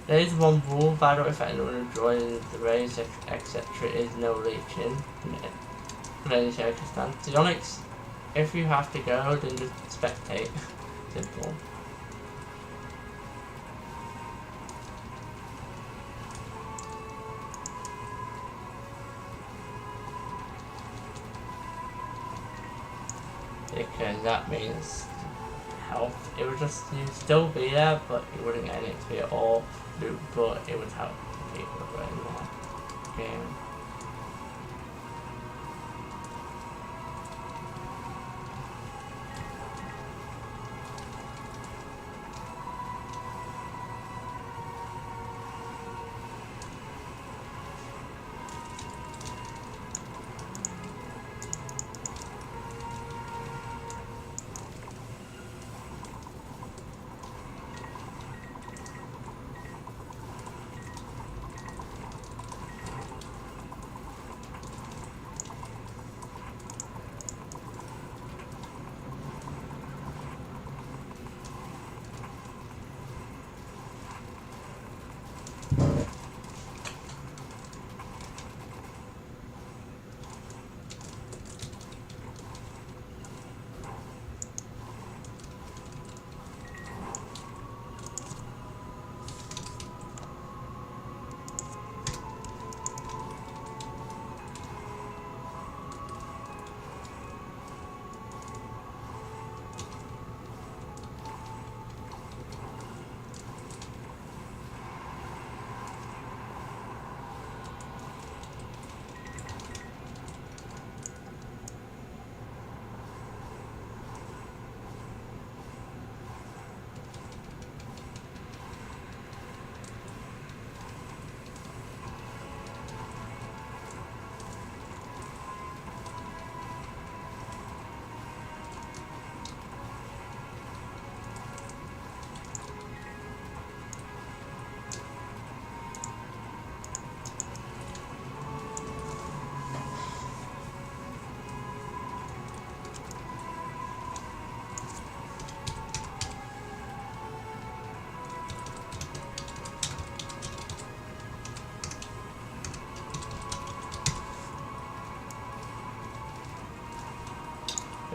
There is one rule, but I don't know if anyone who joins the race, etc. is no leeching in any circumstance. To be honest, if you have to go, then just spectate. Simple. Because that means health. It would just, you'd still be there, but you wouldn't get an XP or loot, but it would help people play more game.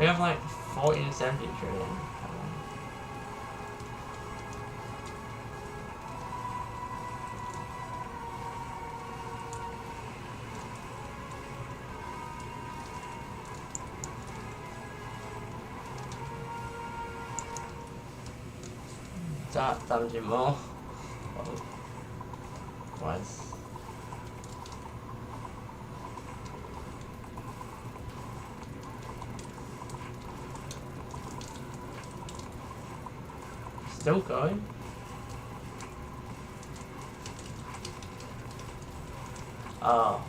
We have like 14 and 17 trillion. Start damaging more. Was still going. Oh.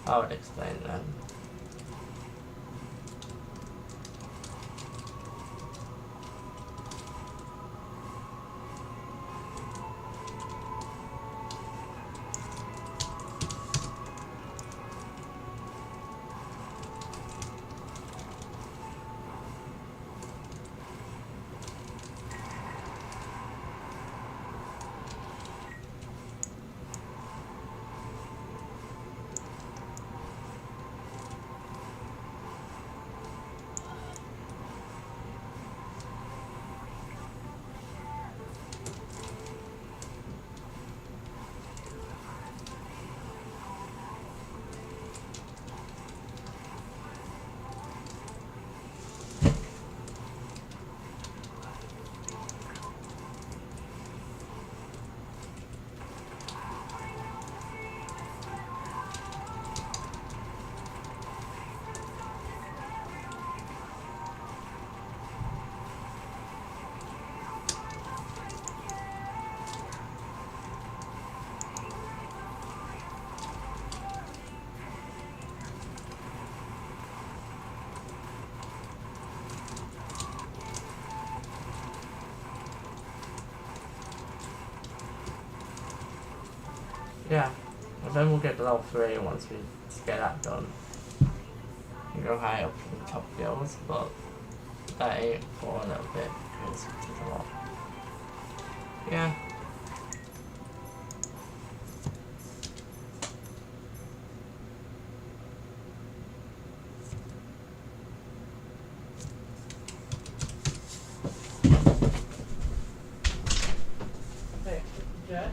I would explain then. Yeah, and then we'll get to level 3 once we get that done. You go high up in the top guilds, but that ain't for a little bit because it's a lot. Yeah. Hey, Jack?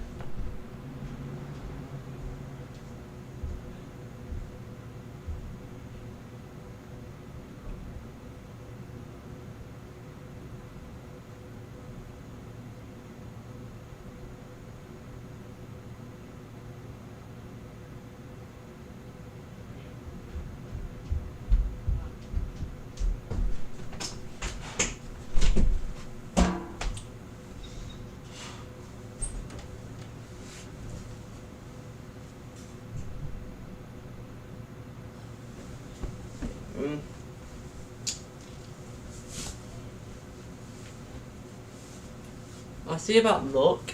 I see about luck.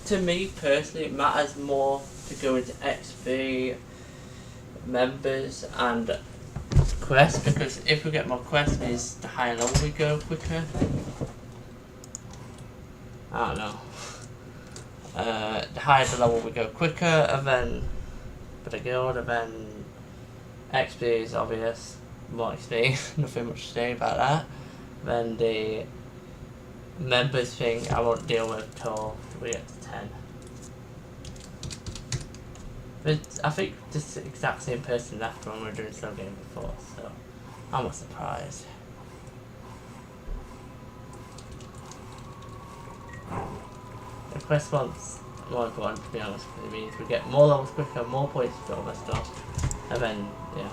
To me personally, it matters more to go into XP, members, and quests, because if we get more quests, means the higher level we go quicker. I don't know. The higher the level we go quicker, and then for the guild, and then XP is obvious, more XP, nothing much to say about that. Then the members thing I won't deal with till we get to 10. But I think this exact same person left when we were doing slow game before, so I'm not surprised. The quest one's more important, to be honest, because it means we get more levels quicker, more points for all that stuff, and then, yeah.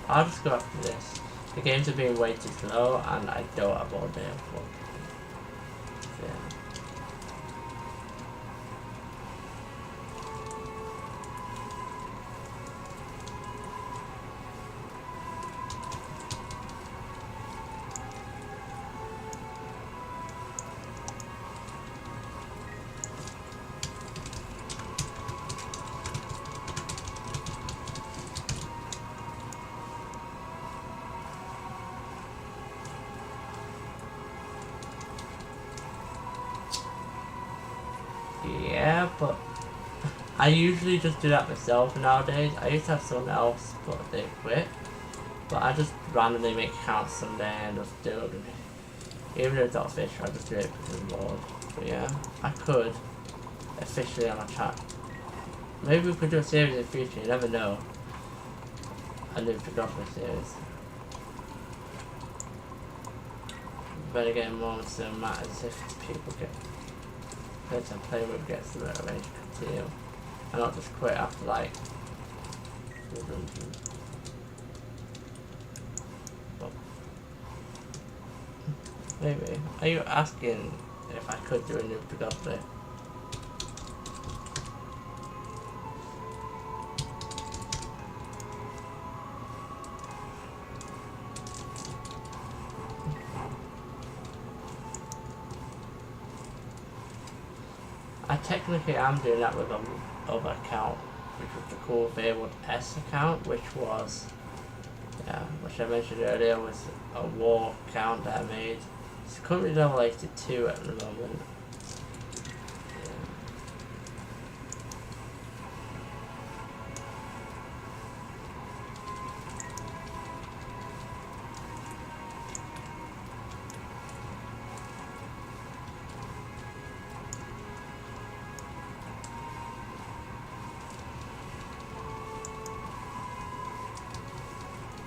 I'll just go after this. The games are being way too slow and I don't have all day for. Yeah. but I usually just do that myself nowadays. I used to have someone else, but they quit. But I just randomly make accounts someday and just do it. Even if it's not official, I just do it because I'm bored. But yeah, I could officially on my chat. Maybe we could do a series in the future, you never know. A new photography series. Better get more so it matters if people get person play with gets the better range to continue. And not just quit after like maybe. Are you asking if I could do a new photography? I technically am doing that with another account, which was the cool Fabled S account, which was, which I mentioned earlier, was a war account that I made. It's currently level 82 at the moment.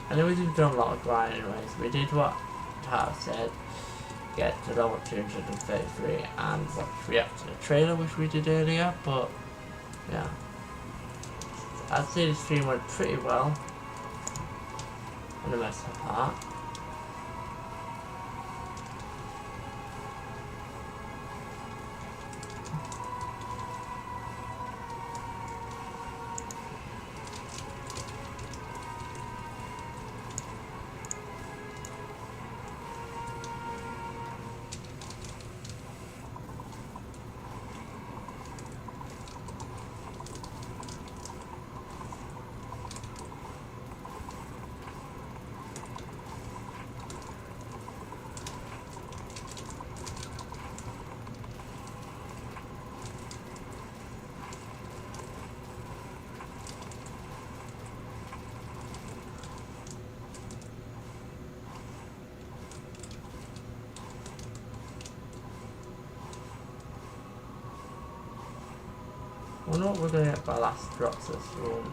I know we've done a lot of grind anyways. We did what Pat said, get to level 233 and react to the trailer which we did earlier, but yeah. I'd say the stream went pretty well for the most part. I wonder what we're going to get by last drops this room.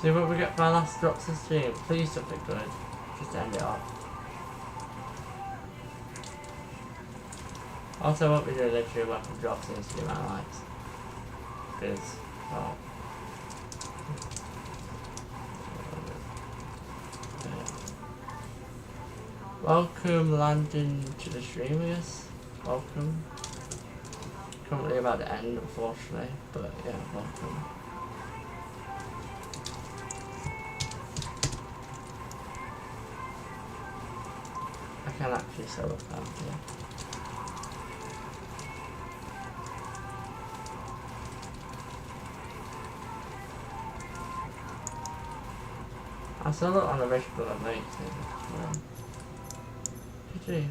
See what we get for our last drops of stream. Please something good. Just end it off. Also, I won't be doing literally weapon drops in stream highlights. Because, well. Welcome, Landon, to the stream, I guess. Welcome. Currently about to end, unfortunately. But, yeah, welcome. I can actually sell it down here. I sell it on the vegetable I make thing. GG.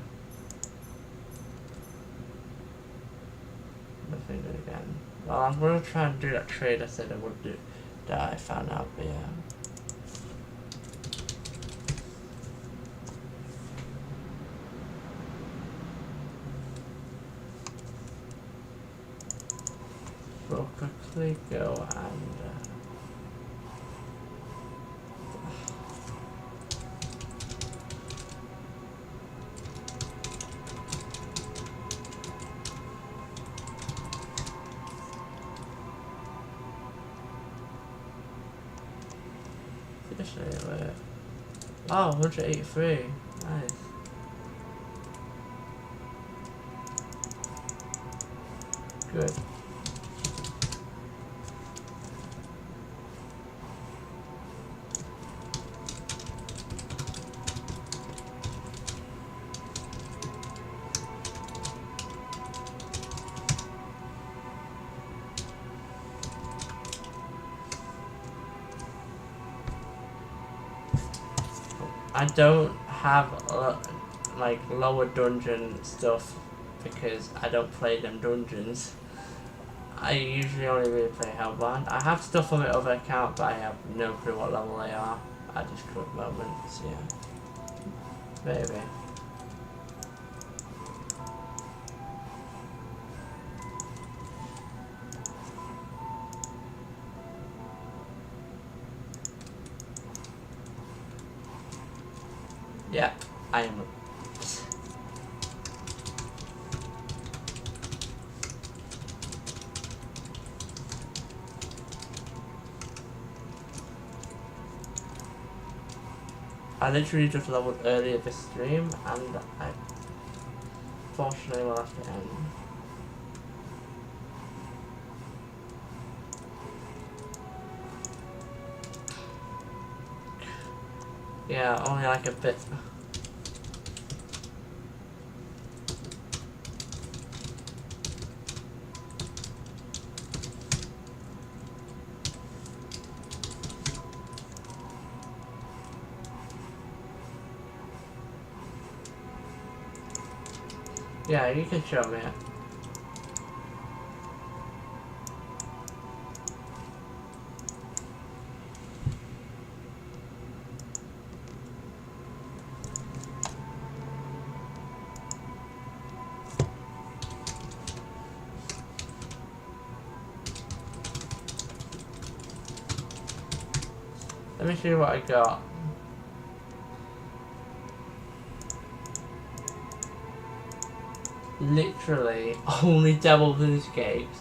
Nothing good again. Well, I'm gonna try and do that trade I said I would do that I found out, but yeah. We'll quickly go and Seriously, wait. Oh, 183. Nice. Good. I don't have like lower dungeon stuff because I don't play them dungeons. I usually only really play Hellbound. I have stuff on my other account, but I have no clue what level they are at this current moment. So yeah, maybe. Yeah, I am. I literally just leveled earlier this stream, and I fortunately will have to end. Yeah, only like a bit. Yeah, you can show me it. Let me see what I got. Literally, only Devil Escapes.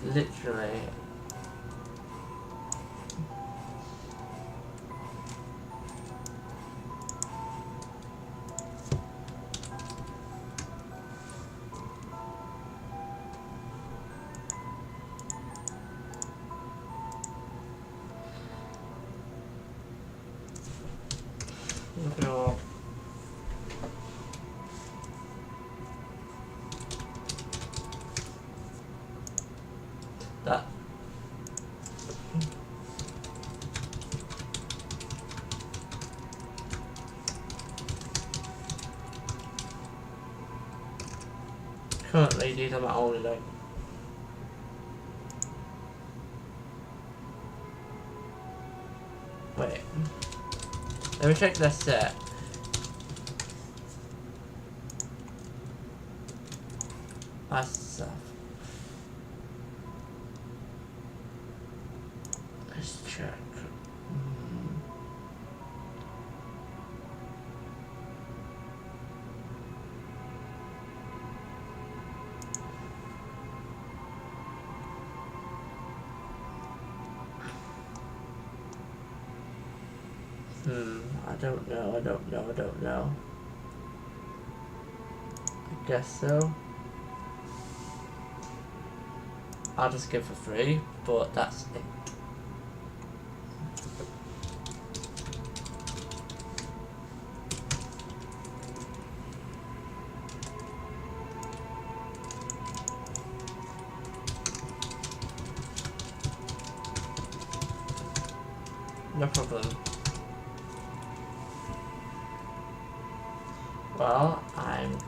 Literally. No. That. Currently, these are my only like. Wait. Let me check this set. That's let's check. I don't know. I guess so. I'll just give for free, but that's it. No problem. Well, I'm...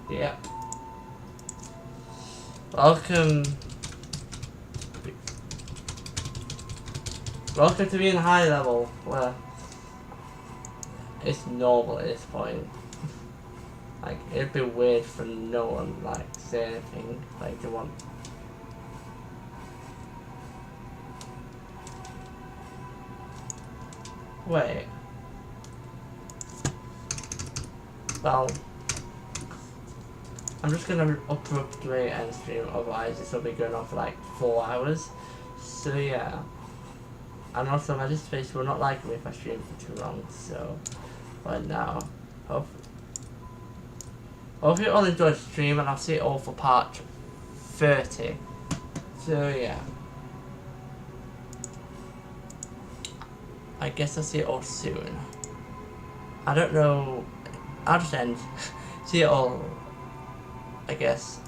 Yeah. Welcome. Welcome to being high level, where it's normal at this point. Like, it'd be weird for no one, like, say anything, like, to want. Wait. Well, I'm just gonna abruptly end stream, otherwise this will be going on for like 4 hours. So yeah. And also my space will not like me if I stream for too long, so right now. Hope you all enjoyed the stream, and I'll see it all for part 30. So yeah. I guess I'll see it all soon. I don't know. I'll just end. See it all, I guess,